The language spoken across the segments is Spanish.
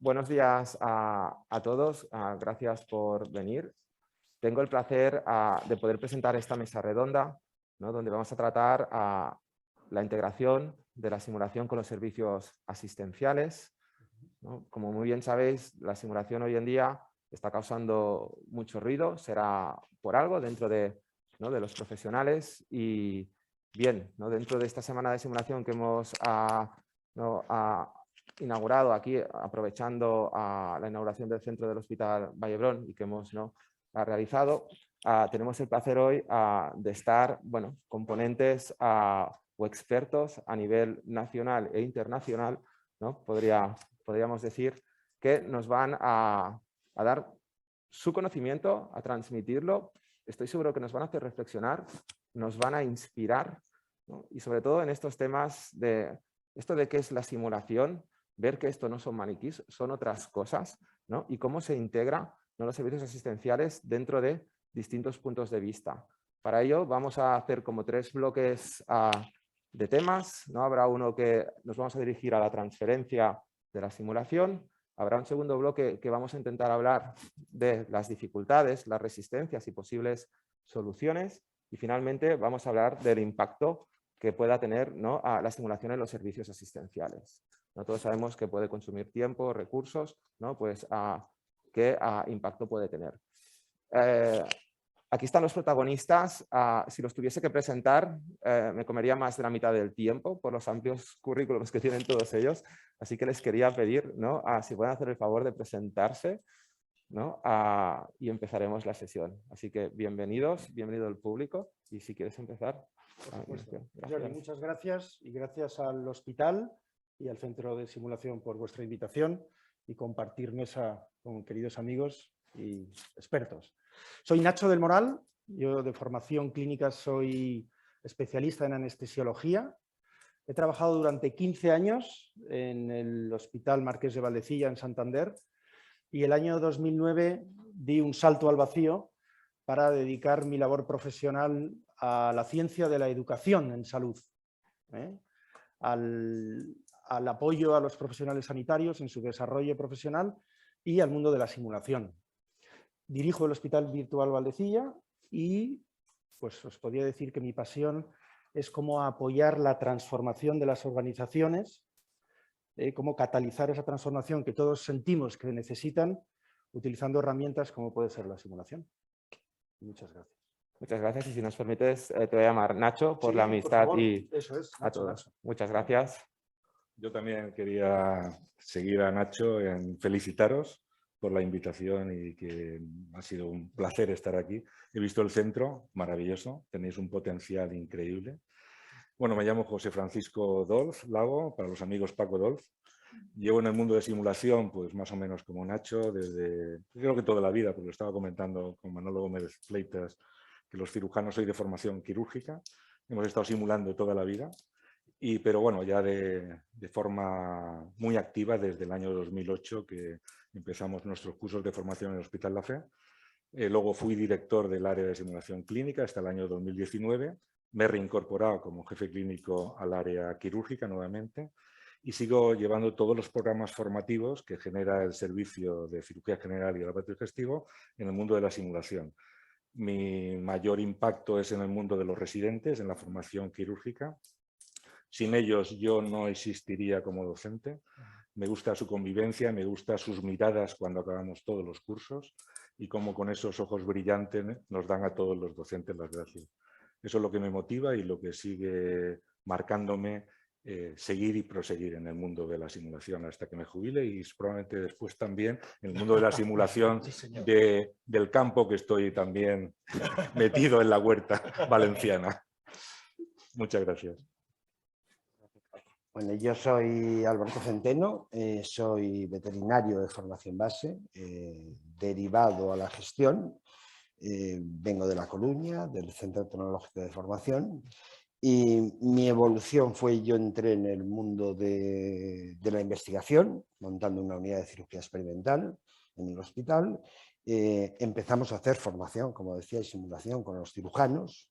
buenos días a todos. Gracias por venir. Tengo el placer de poder presentar esta mesa redonda, ¿no?, donde vamos a tratar la integración de la simulación con los servicios asistenciales, ¿no? Como muy bien sabéis, la simulación hoy en día está causando mucho ruido, será por algo dentro de, ¿no?, de los profesionales. Y bien, ¿no?, dentro de esta semana de simulación que hemos inaugurado aquí, aprovechando la inauguración del centro del Hospital Vallebrón y que hemos realizado, tenemos el placer hoy de estar, bueno, componentes o expertos a nivel nacional e internacional, ¿no?, podríamos decir, que nos van a dar su conocimiento, a transmitirlo. Estoy seguro que nos van a hacer reflexionar, nos van a inspirar, ¿no? Y sobre todo en estos temas de esto de qué es la simulación, ver que esto no son maniquís, son otras cosas, ¿no? Y cómo se integra, ¿no?, los servicios asistenciales dentro de distintos puntos de vista. Para ello vamos a hacer como 3 bloques de temas, ¿no? Habrá uno que nos vamos a dirigir a la transferencia de la simulación, habrá un segundo bloque que vamos a intentar hablar de las dificultades, las resistencias y posibles soluciones, y finalmente vamos a hablar del impacto que pueda tener, ¿no?, la simulación en los servicios asistenciales. ¿No? Todos sabemos que puede consumir tiempo, recursos, ¿no? Pues qué impacto puede tener. Aquí están los protagonistas. Si los tuviese que presentar, me comería más de la mitad del tiempo por los amplios currículos que tienen todos ellos. Así que les quería pedir, ¿no?, si pueden hacer el favor de presentarse, ¿no? Y empezaremos la sesión. Así que bienvenidos, bienvenido el público. Y si quieres empezar. Jordi, muchas gracias, y gracias al hospital y al Centro de Simulación por vuestra invitación y compartir mesa con queridos amigos y expertos. Soy Nacho del Moral, yo de formación clínica soy especialista en anestesiología. He trabajado durante 15 años en el Hospital Marqués de Valdecilla en Santander y el año 2009 di un salto al vacío para dedicar mi labor profesional a la ciencia de la educación en salud, al apoyo a los profesionales sanitarios en su desarrollo profesional y al mundo de la simulación. Dirijo el Hospital Virtual Valdecilla y pues os podría decir que mi pasión es cómo apoyar la transformación de las organizaciones, cómo catalizar esa transformación que todos sentimos que necesitan utilizando herramientas como puede ser la simulación. Muchas gracias. Muchas gracias, y si nos permites te voy a llamar Nacho por la amistad por y eso es, Nacho, a todos. Nacho. Muchas gracias. Yo también quería seguir a Nacho en felicitaros por la invitación y que ha sido un placer estar aquí. He visto el centro, maravilloso, tenéis un potencial increíble. Bueno, me llamo José Francisco Dolz Lago, para los amigos Paco Dolz. Llevo en el mundo de simulación, pues más o menos como Nacho, desde creo que toda la vida, porque lo estaba comentando con Manolo Gómez Fleitas, que los cirujanos soy de formación quirúrgica, hemos estado simulando toda la vida, pero bueno, ya de forma muy activa desde el año 2008 que empezamos nuestros cursos de formación en el Hospital La Fe. Luego fui director del área de simulación clínica hasta el año 2019, me he reincorporado como jefe clínico al área quirúrgica nuevamente y sigo llevando todos los programas formativos que genera el Servicio de Cirugía General y Laboratorio Digestivo en el mundo de la simulación. Mi mayor impacto es en el mundo de los residentes, en la formación quirúrgica. Sin ellos yo no existiría como docente. Me gusta su convivencia, me gusta sus miradas cuando acabamos todos los cursos y cómo con esos ojos brillantes nos dan a todos los docentes las gracias. Eso es lo que me motiva y lo que sigue marcándome seguir y proseguir en el mundo de la simulación hasta que me jubile y probablemente después también en el mundo de la simulación del campo, que estoy también metido en la huerta valenciana. Muchas gracias. Bueno, yo soy Alberto Centeno, soy veterinario de formación base, derivado a la gestión, vengo de La Coruña, del Centro Tecnológico de Formación, y mi evolución fue, yo entré en el mundo de la investigación, montando una unidad de cirugía experimental en el hospital. Empezamos a hacer formación, como decía, y simulación con los cirujanos,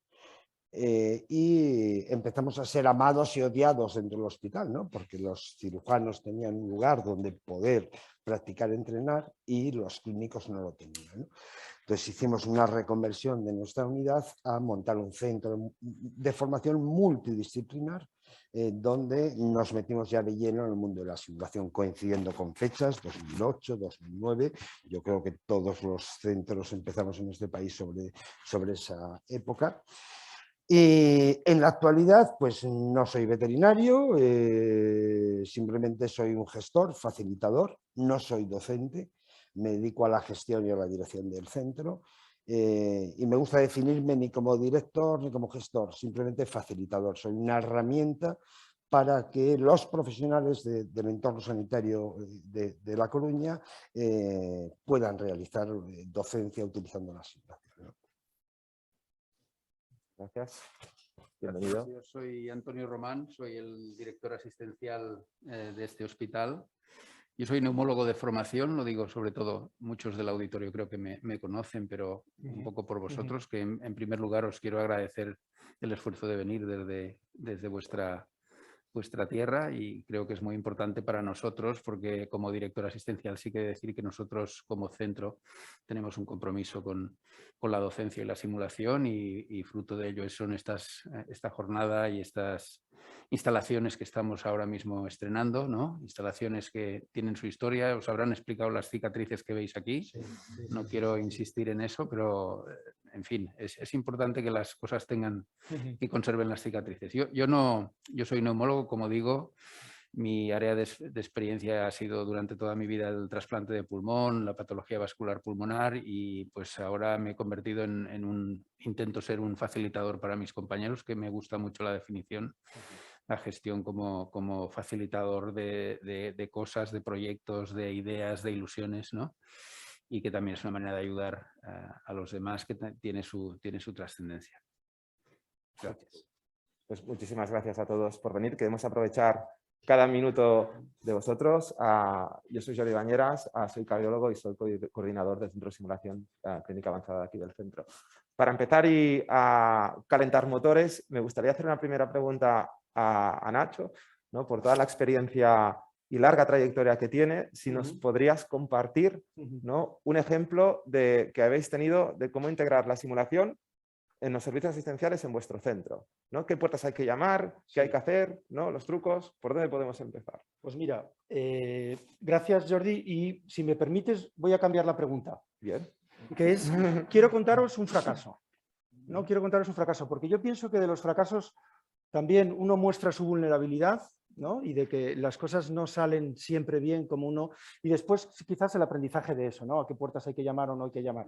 y empezamos a ser amados y odiados dentro del hospital, ¿no? Porque los cirujanos tenían un lugar donde poder practicar, entrenar, y los clínicos no lo tenían, ¿no? Entonces hicimos una reconversión de nuestra unidad a montar un centro de formación multidisciplinar, donde nos metimos ya de lleno en el mundo de la simulación, coincidiendo con fechas, 2008, 2009. Yo creo que todos los centros empezamos en este país sobre esa época. Y en la actualidad, pues no soy veterinario, simplemente soy un gestor, facilitador, no soy docente, me dedico a la gestión y a la dirección del centro, y me gusta definirme ni como director ni como gestor, simplemente facilitador. Soy una herramienta para que los profesionales del entorno sanitario de La Coruña puedan realizar docencia utilizando la simulación, ¿no? Gracias. Bienvenido. Yo soy Antonio Román, soy el director asistencial de este hospital. Yo soy neumólogo de formación, lo digo sobre todo, muchos del auditorio creo que me conocen, pero un poco por vosotros, que en primer lugar os quiero agradecer el esfuerzo de venir desde vuestra tierra, y creo que es muy importante para nosotros porque como director asistencial sí que decir que nosotros como centro tenemos un compromiso con la docencia y la simulación, y fruto de ello son esta jornada y estas instalaciones que estamos ahora mismo estrenando, ¿no? Instalaciones que tienen su historia. Os habrán explicado las cicatrices que veis aquí. No quiero insistir en eso, pero en fin, es importante que las cosas tengan y conserven las cicatrices. Yo soy neumólogo, como digo. Mi área de experiencia ha sido durante toda mi vida el trasplante de pulmón, la patología vascular pulmonar, y pues ahora me he convertido intento ser un facilitador para mis compañeros, que me gusta mucho la definición, la gestión como facilitador de cosas, de proyectos, de ideas, de ilusiones, ¿no? Y que también es una manera de ayudar a los demás, que tiene su trascendencia. Gracias. Pues muchísimas gracias a todos por venir. Queremos aprovechar cada minuto de vosotros. Yo soy Jordi Bañeras, soy cardiólogo y soy coordinador del Centro de Simulación Clínica Avanzada de aquí del centro. Para empezar y calentar motores, me gustaría hacer una primera pregunta a Nacho, ¿no? Por toda la experiencia y larga trayectoria que tiene, si nos podrías compartir, ¿no? Un ejemplo que habéis tenido de cómo integrar la simulación en los servicios asistenciales en vuestro centro, ¿no? ¿Qué puertas hay que llamar? ¿Qué hay que hacer? ¿No? Los trucos, ¿por dónde podemos empezar? Pues mira, gracias Jordi, y si me permites voy a cambiar la pregunta. Bien. Que es, quiero contaros un fracaso. No quiero contaros un fracaso, porque yo pienso que de los fracasos también uno muestra su vulnerabilidad, ¿no? Y de que las cosas no salen siempre bien como uno, y después quizás el aprendizaje de eso, ¿no? A qué puertas hay que llamar o no hay que llamar.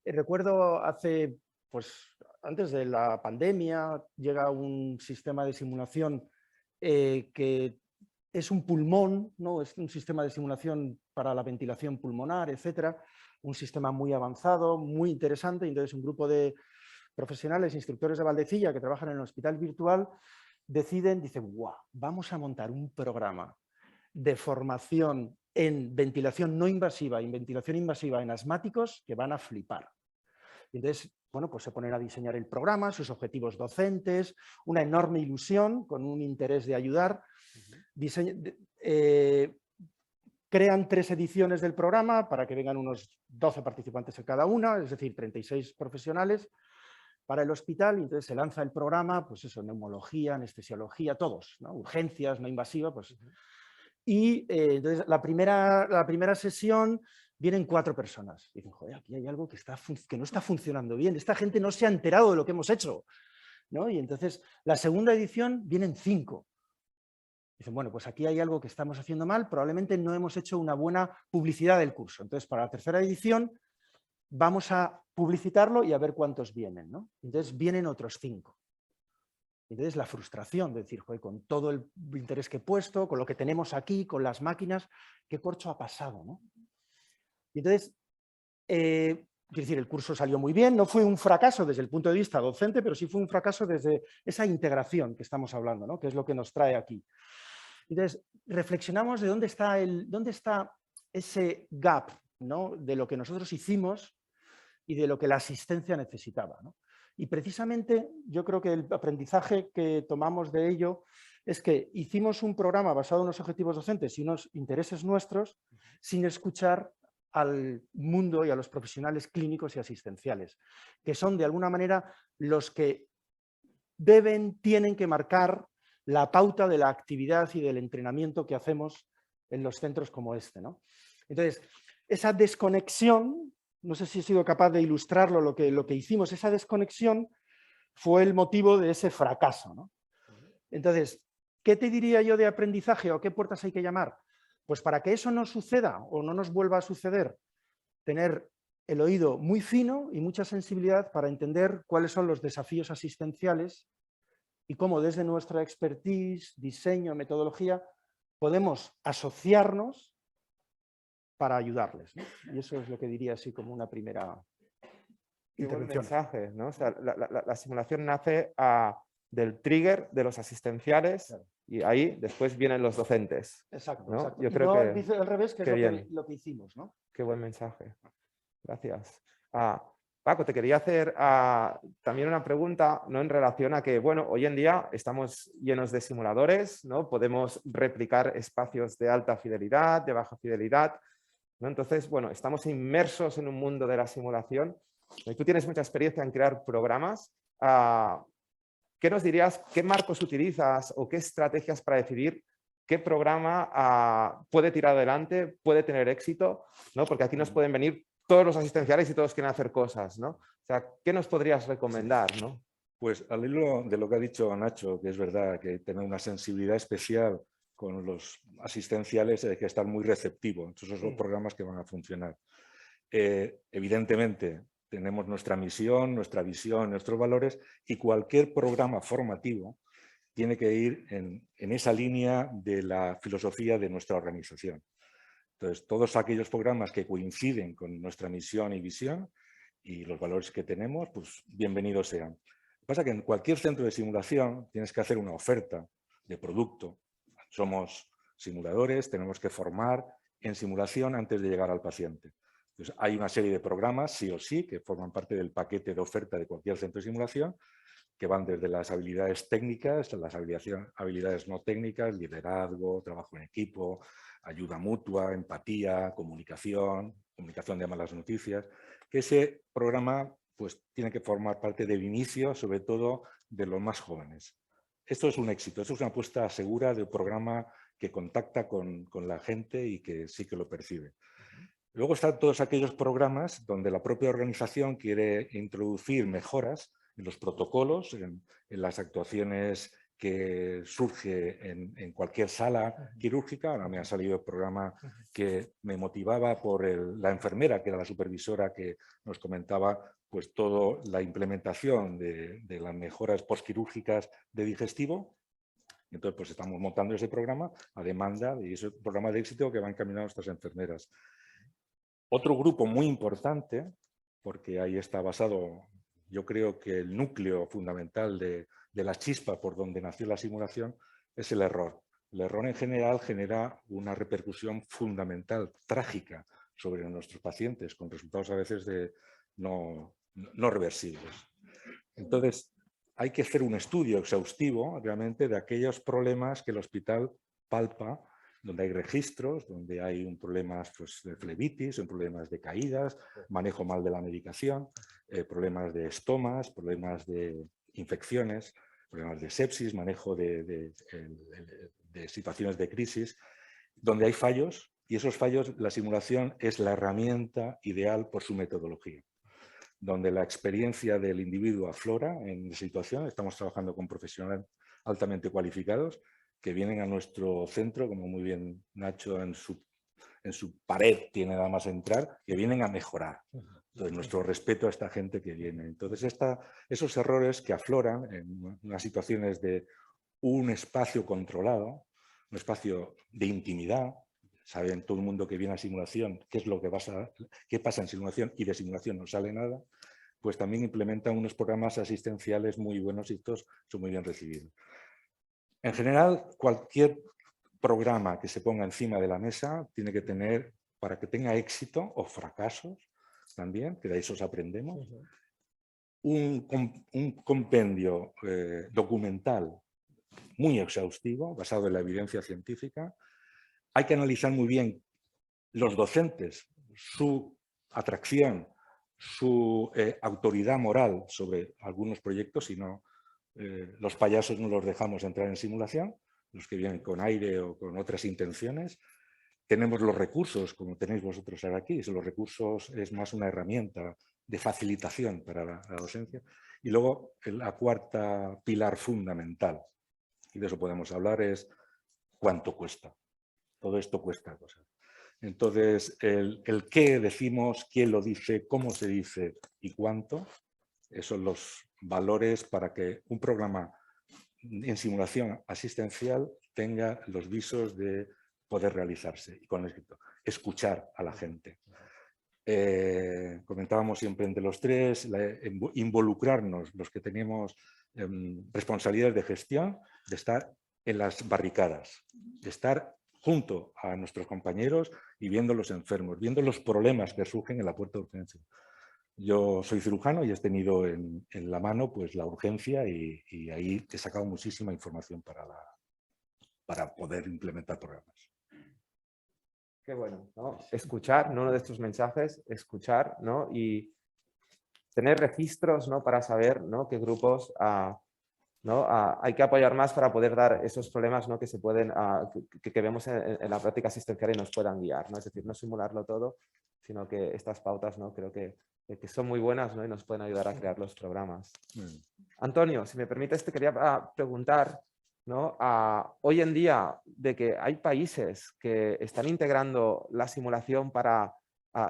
Recuerdo antes de la pandemia, llega un sistema de simulación que es un pulmón, ¿no? Es un sistema de simulación para la ventilación pulmonar, etcétera. Un sistema muy avanzado, muy interesante. Entonces, un grupo de profesionales, instructores de Valdecilla que trabajan en el hospital virtual, dicen, ¡guau! Vamos a montar un programa de formación en ventilación no invasiva y en ventilación invasiva en asmáticos que van a flipar. Entonces, bueno, pues se ponen a diseñar el programa, sus objetivos docentes, una enorme ilusión con un interés de ayudar. Crean 3 ediciones del programa para que vengan unos 12 participantes en cada una, es decir, 36 profesionales para el hospital. Y entonces se lanza el programa, pues eso, neumología, anestesiología, todos, ¿no? Urgencias, no invasiva, pues. Y entonces la primera sesión vienen 4 personas. Y dicen, joder, aquí hay algo que no está funcionando bien. Esta gente no se ha enterado de lo que hemos hecho, ¿no? Y entonces la segunda edición vienen 5. Dicen, bueno, pues aquí hay algo que estamos haciendo mal, probablemente no hemos hecho una buena publicidad del curso. Entonces, para la tercera edición vamos a publicitarlo y a ver cuántos vienen, ¿no? Entonces vienen otros 5. Entonces la frustración de decir, joder, con todo el interés que he puesto, con lo que tenemos aquí, con las máquinas, ¿qué corcho ha pasado, no? Y entonces, quiero decir, el curso salió muy bien, no fue un fracaso desde el punto de vista docente, pero sí fue un fracaso desde esa integración que estamos hablando, ¿no? Que es lo que nos trae aquí. Entonces, reflexionamos de dónde está ese gap, ¿no? De lo que nosotros hicimos y de lo que la asistencia necesitaba, ¿no? Y precisamente yo creo que el aprendizaje que tomamos de ello es que hicimos un programa basado en unos objetivos docentes y unos intereses nuestros sin escuchar al mundo y a los profesionales clínicos y asistenciales, que son de alguna manera los que tienen que marcar la pauta de la actividad y del entrenamiento que hacemos en los centros como este, ¿no? Entonces, esa desconexión, no sé si he sido capaz de ilustrarlo lo que hicimos, esa desconexión fue el motivo de ese fracaso, ¿no? Entonces, ¿qué te diría yo de aprendizaje o qué puertas hay que llamar? Pues para que eso no suceda o no nos vuelva a suceder, tener el oído muy fino y mucha sensibilidad para entender cuáles son los desafíos asistenciales y cómo desde nuestra expertise, diseño, metodología, podemos asociarnos para ayudarles, ¿no? Y eso es lo que diría así como una primera Qué buen intervención. mensaje, ¿no? O sea, la simulación nace del trigger de los asistenciales, Claro. y ahí después vienen los docentes. Exacto, ¿no? exacto. Yo Y creo no que empiece al revés, que es qué bien. lo que hicimos, ¿no? Qué buen mensaje. Gracias. Paco, te quería hacer también una pregunta, ¿no? En relación a que, bueno, hoy en día estamos llenos de simuladores, ¿no? Podemos replicar espacios de alta fidelidad, de baja fidelidad, ¿no? Entonces, bueno, estamos inmersos en un mundo de la simulación. Y tú tienes mucha experiencia en crear programas. ¿Qué nos dirías? ¿Qué marcos utilizas o qué estrategias para decidir qué programa puede tirar adelante, puede tener éxito, ¿no? Porque aquí nos pueden venir todos los asistenciales y todos quieren hacer cosas, ¿no? O sea, ¿qué nos podrías recomendar, ¿no? Pues al hilo de lo que ha dicho Nacho, que es verdad que tener una sensibilidad especial con los asistenciales hay que estar muy receptivo. Entonces, esos son los programas que van a funcionar. Evidentemente, tenemos nuestra misión, nuestra visión, nuestros valores, y cualquier programa formativo tiene que ir en esa línea de la filosofía de nuestra organización. Entonces, todos aquellos programas que coinciden con nuestra misión y visión y los valores que tenemos, pues bienvenidos sean. Lo que pasa es que en cualquier centro de simulación tienes que hacer una oferta de producto. Somos simuladores, tenemos que formar en simulación antes de llegar al paciente. Entonces, hay una serie de programas, sí o sí, que forman parte del paquete de oferta de cualquier centro de simulación, que van desde las habilidades técnicas, las habilidades no técnicas, liderazgo, trabajo en equipo, ayuda mutua, empatía, comunicación de malas noticias, que ese programa pues, tiene que formar parte del inicio, sobre todo de los más jóvenes. Esto es un éxito, esto es una apuesta segura de un programa que contacta con la gente y que sí que lo percibe. Luego están todos aquellos programas donde la propia organización quiere introducir mejoras en los protocolos, en las actuaciones que surge en cualquier sala quirúrgica. Ahora me ha salido el programa que me motivaba por la enfermera, que era la supervisora que nos comentaba pues toda la implementación de las mejoras postquirúrgicas de digestivo. Entonces, pues estamos montando ese programa a demanda y ese programa de éxito que va encaminado a nuestras enfermeras. Otro grupo muy importante, porque ahí está basado, yo creo que el núcleo fundamental de la chispa por donde nació la simulación, es el error. El error en general genera una repercusión fundamental, trágica, sobre nuestros pacientes, con resultados a veces no reversibles. Entonces, hay que hacer un estudio exhaustivo realmente de aquellos problemas que el hospital palpa, donde hay registros, donde hay un problemas pues, de flebitis, problemas de caídas, manejo mal de la medicación, problemas de estomas, problemas de infecciones, problemas de sepsis, manejo de situaciones de crisis, donde hay fallos, y esos fallos, la simulación es la herramienta ideal por su metodología, donde la experiencia del individuo aflora en situación. Estamos trabajando con profesionales altamente cualificados que vienen a nuestro centro, como muy bien Nacho en su pared tiene nada más entrar, que vienen a mejorar. Entonces, nuestro respeto a esta gente que viene. Entonces, esos errores que afloran en unas situaciones de un espacio controlado, un espacio de intimidad, saben todo el mundo que viene a simulación qué es lo que pasa, qué pasa en simulación, y de simulación no sale nada, pues también implementan unos programas asistenciales muy buenos y estos son muy bien recibidos. En general, cualquier programa que se ponga encima de la mesa tiene que tener, para que tenga éxito o fracasos también, que de esos aprendemos, un compendio documental muy exhaustivo, basado en la evidencia científica. Hay que analizar muy bien los docentes, su atracción, su autoridad moral sobre algunos proyectos, si no, los payasos no los dejamos entrar en simulación, los que vienen con aire o con otras intenciones. Tenemos los recursos, como tenéis vosotros ahora aquí, los recursos es más una herramienta de facilitación para la docencia. Y luego la cuarta pilar fundamental, y de eso podemos hablar, es cuánto cuesta. Todo esto cuesta cosas. Entonces, el qué decimos, quién lo dice, cómo se dice y cuánto, esos son los valores para que un programa en simulación asistencial tenga los visos de poder realizarse. Y con esto, escuchar a la gente. Comentábamos siempre entre los tres, involucrarnos, los que tenemos responsabilidades de gestión, de estar en las barricadas, de estar junto a nuestros compañeros y viendo los enfermos, viendo los problemas que surgen en la puerta de urgencia. Yo soy cirujano y he tenido en la mano pues, la urgencia y ahí he sacado muchísima información para poder implementar programas. Qué bueno, ¿no? Escuchar, ¿no? Uno de estos mensajes, escuchar, ¿no? Y tener registros, ¿no? Para saber, ¿no? Qué grupos ¿no? Hay que apoyar más para poder dar esos problemas, ¿no? Que se pueden, que vemos en la práctica asistencial y nos puedan guiar, ¿no? Es decir, no simularlo todo, sino que estas pautas, ¿no? Creo que son muy buenas, ¿no? Y nos pueden ayudar a crear los programas. Antonio, si me permites, te quería preguntar, ¿no? Hoy en día, de que hay países que están integrando la simulación para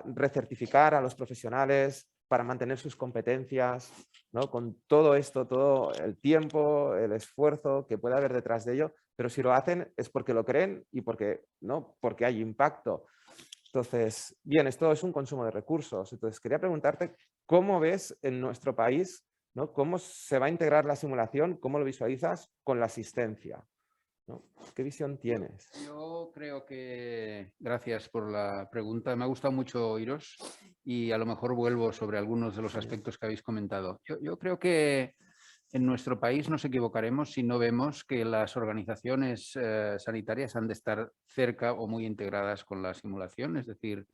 recertificar a los profesionales, para mantener sus competencias, ¿no? Con todo esto, todo el tiempo, el esfuerzo que puede haber detrás de ello, pero si lo hacen es porque lo creen y porque, ¿no? Porque hay impacto. Entonces, bien, esto es un consumo de recursos. Entonces, quería preguntarte, ¿cómo ves en nuestro país, ¿no? ¿Cómo se va a integrar la simulación? ¿Cómo lo visualizas con la asistencia? ¿No? ¿Qué visión tienes? Yo creo que, gracias por la pregunta, me ha gustado mucho oíros y a lo mejor vuelvo sobre algunos de los aspectos que habéis comentado. Yo creo que en nuestro país nos equivocaremos si no vemos que las organizaciones sanitarias han de estar cerca o muy integradas con la simulación, es decir,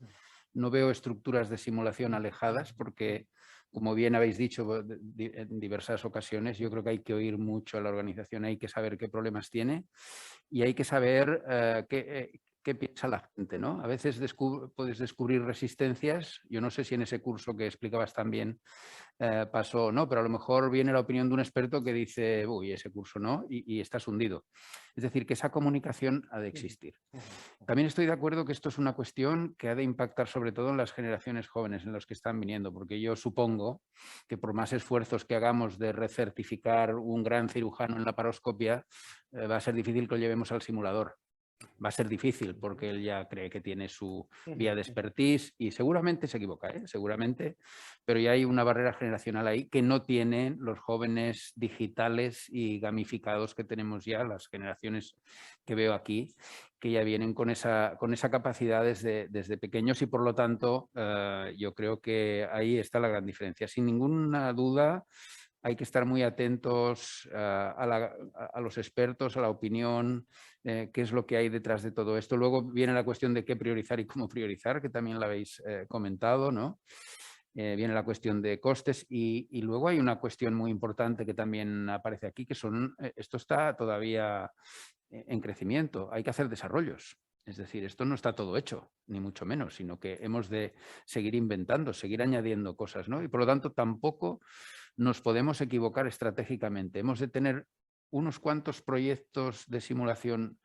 no veo estructuras de simulación alejadas porque, como bien habéis dicho en diversas ocasiones, yo creo que hay que oír mucho a la organización, hay que saber qué problemas tiene y hay que saber qué piensa la gente, ¿no? A veces puedes descubrir resistencias. Yo no sé si en ese curso que explicabas también pasó o no, pero a lo mejor viene la opinión de un experto que dice, uy, ese curso no, y estás hundido. Es decir, que esa comunicación ha de existir. También estoy de acuerdo que esto es una cuestión que ha de impactar sobre todo en las generaciones jóvenes, en los que están viniendo, porque yo supongo que por más esfuerzos que hagamos de recertificar un gran cirujano en la laparoscopia, va a ser difícil que lo llevemos al simulador. Va a ser difícil porque él ya cree que tiene su vía de expertise y seguramente se equivoca, seguramente, pero ya hay una barrera generacional ahí que no tienen los jóvenes digitales y gamificados que tenemos ya, las generaciones que veo aquí, que ya vienen con esa capacidad desde pequeños y por lo tanto yo creo que ahí está la gran diferencia. Sin ninguna duda, hay que estar muy atentos a los expertos, a la opinión, qué es lo que hay detrás de todo esto. Luego viene la cuestión de qué priorizar y cómo priorizar, que también la habéis comentado, ¿no? Viene la cuestión de costes y luego hay una cuestión muy importante que también aparece aquí, que son, esto está todavía en crecimiento, hay que hacer desarrollos. Es decir, esto no está todo hecho, ni mucho menos, sino que hemos de seguir inventando, seguir añadiendo cosas, ¿no? Y por lo tanto tampoco nos podemos equivocar estratégicamente. Hemos de tener unos cuantos proyectos de simulación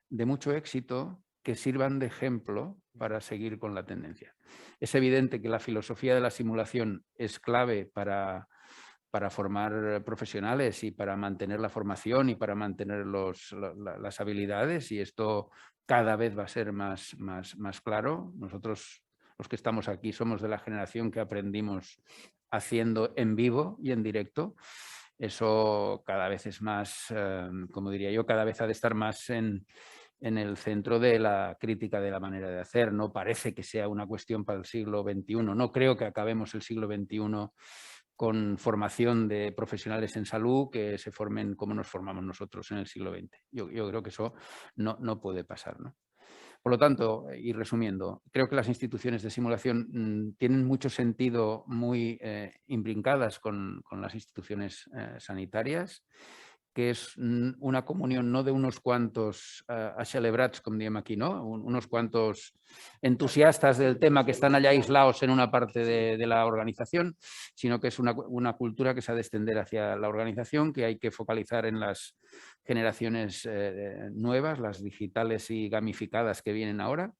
de mucho éxito que sirvan de ejemplo para seguir con la tendencia. Es evidente que la filosofía de la simulación es clave para formar profesionales y para mantener la formación y para mantener las habilidades y esto cada vez va a ser más claro. Nosotros, los que estamos aquí, somos de la generación que aprendimos haciendo en vivo y en directo. Eso cada vez es más, como diría yo, cada vez ha de estar más en el centro de la crítica de la manera de hacer. No parece que sea una cuestión para el siglo XXI. No creo que acabemos el siglo XXI con formación de profesionales en salud que se formen como nos formamos nosotros en el siglo XX. Yo creo que eso no puede pasar, ¿no? Por lo tanto, y resumiendo, creo que las instituciones de simulación tienen mucho sentido muy imbrincadas con las instituciones sanitarias, que es una comunión no de unos cuantos celebrats, como diem aquí, ¿no? Unos cuantos entusiastas del tema que están allá aislados en una parte de la organización, sino que es una cultura que se ha de extender hacia la organización, que hay que focalizar en las generaciones nuevas, las digitales y gamificadas que vienen ahora,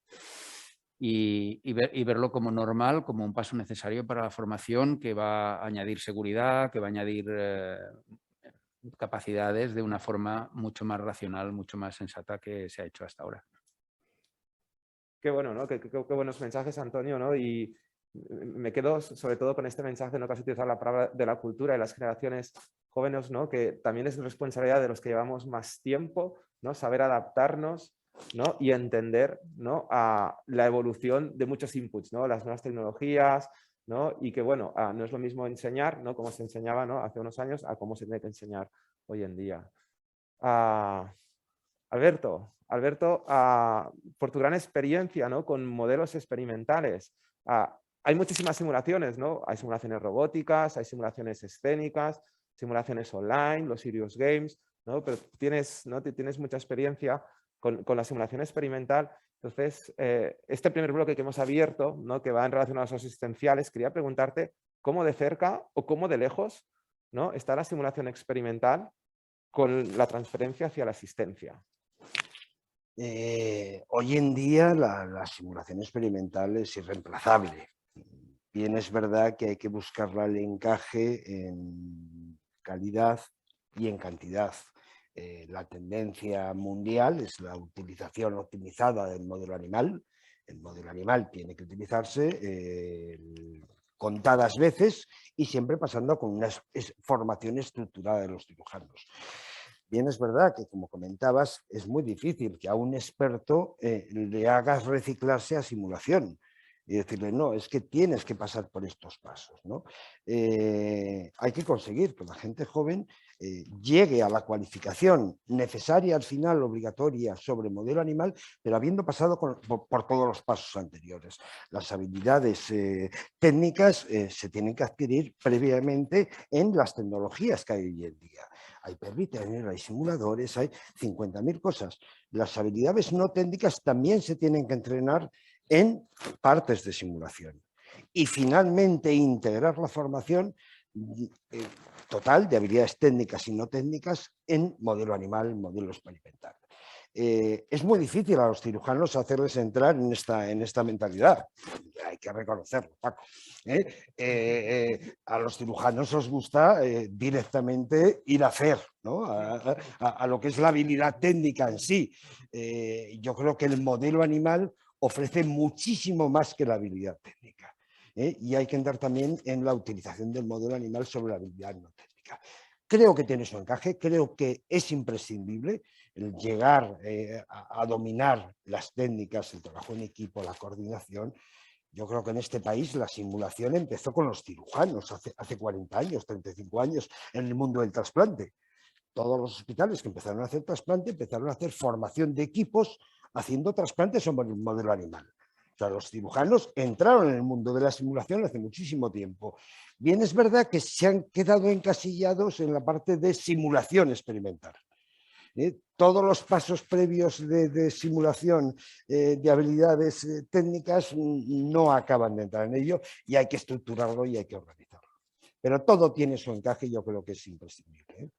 y verlo como normal, como un paso necesario para la formación que va a añadir seguridad, que va a añadir capacidades de una forma mucho más racional, mucho más sensata que se ha hecho hasta ahora. Qué bueno, ¿no? Qué buenos mensajes, Antonio, ¿no? Y me quedo sobre todo con este mensaje, ¿no? Que has utilizado la palabra de la cultura y las generaciones jóvenes, ¿no? Que también es responsabilidad de los que llevamos más tiempo, ¿no? Saber adaptarnos, ¿no? Y entender, ¿no? A la evolución de muchos inputs, ¿no? Las nuevas tecnologías, ¿no? Y que, bueno, no es lo mismo enseñar, ¿no? Como se enseñaba, ¿no? Hace unos años, a cómo se tiene que enseñar hoy en día. Alberto, por tu gran experiencia, ¿no? Con modelos experimentales, hay muchísimas simulaciones, ¿no? Hay simulaciones robóticas, hay simulaciones escénicas, simulaciones online, los Serious Games, ¿no? Pero tienes mucha experiencia con la simulación experimental. Entonces, este primer bloque que hemos abierto, ¿no? Que va en relación a los asistenciales, quería preguntarte cómo de cerca o cómo de lejos, ¿no? Está la simulación experimental con la transferencia hacia la asistencia. Hoy en día la simulación experimental es irreemplazable. Bien, es verdad que hay que buscarle el encaje en calidad y en cantidad. La tendencia mundial es la utilización optimizada del modelo animal. El modelo animal tiene que utilizarse contadas veces y siempre pasando con una formación estructurada de los cirujanos. Bien, es verdad que, como comentabas, es muy difícil que a un experto le hagas reciclarse a simulación y decirle, no, es que tienes que pasar por estos pasos, ¿no? Hay que conseguir que la gente joven llegue a la cualificación necesaria al final, obligatoria, sobre modelo animal, pero habiendo pasado por todos los pasos anteriores. Las habilidades técnicas se tienen que adquirir previamente en las tecnologías que hay hoy en día. Hay perviterners, hay simuladores, hay 50.000 cosas. Las habilidades no técnicas también se tienen que entrenar en partes de simulación. Y finalmente integrar la formación total de habilidades técnicas y no técnicas en modelo animal, modelo experimental. Es muy difícil a los cirujanos hacerles entrar en esta mentalidad. Hay que reconocerlo, Paco. A los cirujanos os gusta directamente ir a hacer, ¿no? a lo que es la habilidad técnica en sí. Yo creo que el modelo animal ofrece muchísimo más que la habilidad técnica. Y hay que entrar también en la utilización del modelo animal sobre la habilidad no técnica. Creo que tiene su encaje, creo que es imprescindible el llegar a dominar las técnicas, el trabajo en equipo, la coordinación. Yo creo que en este país la simulación empezó con los cirujanos hace 40 años, 35 años, en el mundo del trasplante. Todos los hospitales que empezaron a hacer trasplante empezaron a hacer formación de equipos haciendo trasplantes sobre el modelo animal. O sea, los cirujanos entraron en el mundo de la simulación hace muchísimo tiempo. Bien, es verdad que se han quedado encasillados en la parte de simulación experimental. Todos los pasos previos de simulación de habilidades técnicas no acaban de entrar en ello y hay que estructurarlo y hay que organizarlo. Pero todo tiene su encaje y yo creo que es imprescindible.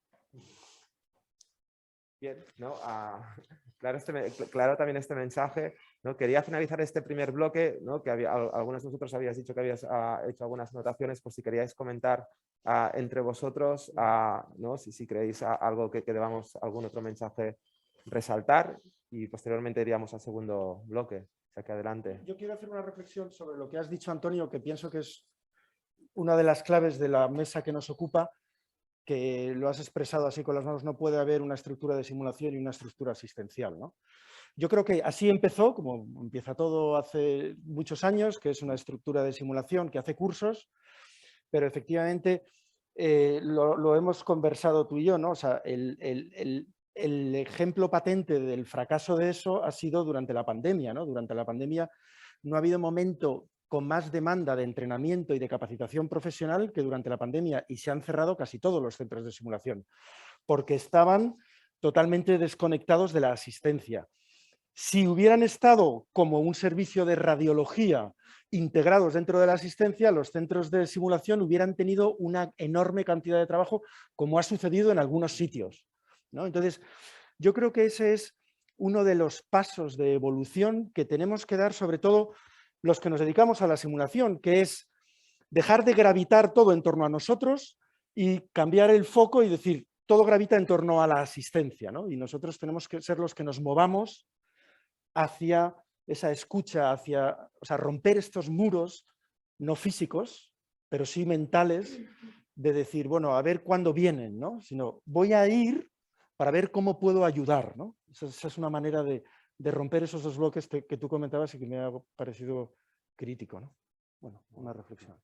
Bien, ¿no? Claro también este mensaje, ¿no? Quería finalizar este primer bloque, ¿no? Que algunos de vosotros habíais dicho que habíais hecho algunas anotaciones, por si queríais comentar entre vosotros, ¿no? Si creéis algo que debamos, algún otro mensaje resaltar, y posteriormente iríamos al segundo bloque. O sea que adelante. Yo quiero hacer una reflexión sobre lo que has dicho, Antonio, que pienso que es una de las claves de la mesa que nos ocupa, que lo has expresado así con las manos. No puede haber una estructura de simulación y una estructura asistencial, ¿no? Yo creo que así empezó, como empieza todo hace muchos años, que es una estructura de simulación que hace cursos, pero efectivamente lo hemos conversado tú y yo, ¿no? O sea, el ejemplo patente del fracaso de eso ha sido durante la pandemia, ¿no? Durante la pandemia no ha habido momento con más demanda de entrenamiento y de capacitación profesional que durante la pandemia, y se han cerrado casi todos los centros de simulación, porque estaban totalmente desconectados de la asistencia. Si hubieran estado como un servicio de radiología integrados dentro de la asistencia, los centros de simulación hubieran tenido una enorme cantidad de trabajo, como ha sucedido en algunos sitios, ¿no? Entonces, yo creo que ese es uno de los pasos de evolución que tenemos que dar, sobre todo los que nos dedicamos a la simulación, que es dejar de gravitar todo en torno a nosotros y cambiar el foco y decir, todo gravita en torno a la asistencia, ¿no? Y nosotros tenemos que ser los que nos movamos hacia esa escucha, o sea, romper estos muros no físicos, pero sí mentales, de decir, bueno, a ver cuándo vienen, ¿no? Sino voy a ir para ver cómo puedo ayudar, ¿no? Esa es una manera de romper esos dos bloques que tú comentabas y que me ha parecido crítico, ¿no? Bueno, una reflexión.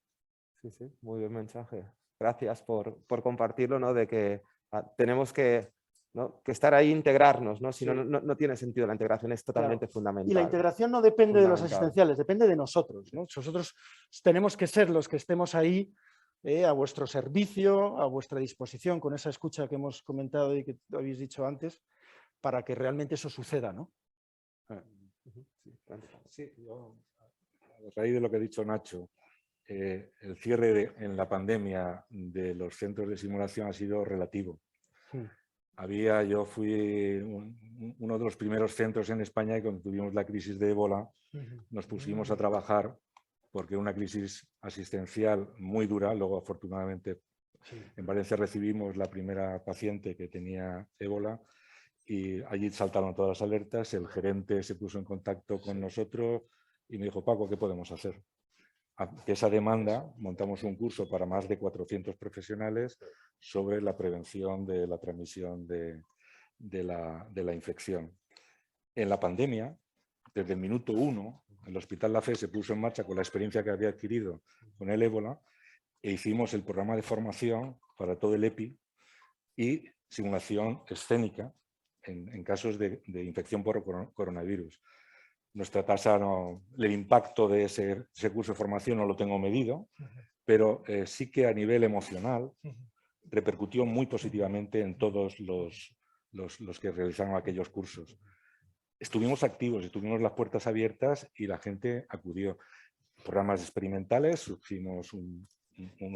Sí, sí, muy buen mensaje. Gracias por compartirlo, ¿no? De que tenemos que, ¿no? que estar ahí, integrarnos, ¿no? Si no, no tiene sentido, la integración es totalmente fundamental. Y la integración no depende de los asistenciales, depende de nosotros, ¿no? Nosotros tenemos que ser los que estemos ahí a vuestro servicio, a vuestra disposición, con esa escucha que hemos comentado y que habéis dicho antes, para que realmente eso suceda, ¿no? Sí, yo, a raíz de lo que ha dicho Nacho, el cierre en la pandemia de los centros de simulación ha sido relativo. Yo fui uno de los primeros centros en España y cuando tuvimos la crisis de ébola nos pusimos a trabajar porque una crisis asistencial muy dura. Luego, afortunadamente, en Valencia recibimos la primera paciente que tenía ébola y allí saltaron todas las alertas. El gerente se puso en contacto con nosotros y me dijo, Paco, ¿qué podemos hacer? Ante esa demanda montamos un curso para más de 400 profesionales sobre la prevención de la transmisión de la infección. En la pandemia, desde el minuto 1, el Hospital La Fe se puso en marcha con la experiencia que había adquirido con el ébola e hicimos el programa de formación para todo el EPI y simulación escénica en casos de infección por coronavirus. Nuestra tasa, el impacto de ese curso de formación no lo tengo medido, pero sí que a nivel emocional repercutió muy positivamente en todos los que realizaron aquellos cursos. Estuvimos activos, estuvimos las puertas abiertas y la gente acudió. Programas experimentales, surgimos un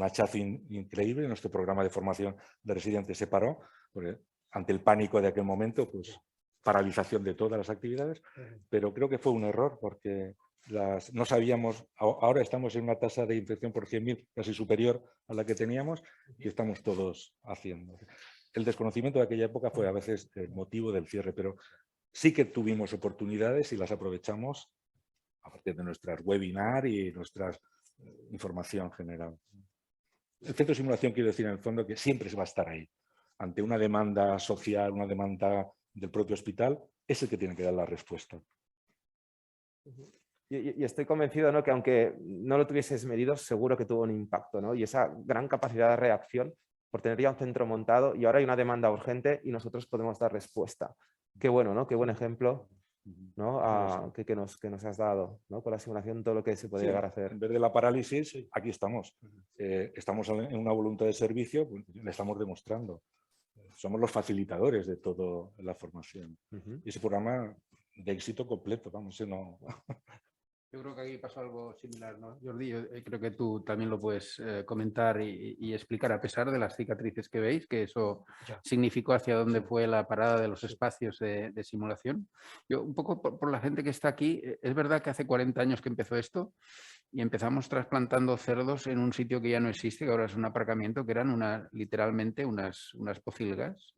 hachazo increíble. Nuestro programa de formación de residentes se paró, porque ante el pánico de aquel momento, pues paralización de todas las actividades, pero creo que fue un error porque no sabíamos, ahora estamos en una tasa de infección por 100.000 casi superior a la que teníamos y estamos todos haciendo. El desconocimiento de aquella época fue a veces el motivo del cierre, pero sí que tuvimos oportunidades y las aprovechamos a partir de nuestras webinars y nuestra información general. El centro de simulación, quiero decir en el fondo que siempre se va a estar ahí. Ante una demanda social, una demanda del propio hospital, es el que tiene que dar la respuesta. Y estoy convencido, ¿no? Que aunque no lo tuvieses medido, seguro que tuvo un impacto, ¿no? Y esa gran capacidad de reacción por tener ya un centro montado y ahora hay una demanda urgente y nosotros podemos dar respuesta. Qué bueno, ¿no? Qué buen ejemplo, ¿no? Que nos has dado, ¿no? Con la simulación, todo lo que se puede llegar a hacer. En vez de la parálisis, aquí estamos. Estamos en una voluntad de servicio, pues, le estamos demostrando. Somos los facilitadores de toda la formación. Y ese programa de éxito completo, vamos, no... Yo creo que aquí pasó algo similar, ¿no, Jordi? Yo creo que tú también lo puedes comentar y explicar, a pesar de las cicatrices que veis, que eso significó hacia dónde fue la parada de los espacios de simulación. Yo, un poco por la gente que está aquí, es verdad que hace 40 años que empezó esto y empezamos trasplantando cerdos en un sitio que ya no existe, que ahora es un aparcamiento, que eran literalmente unas pocilgas.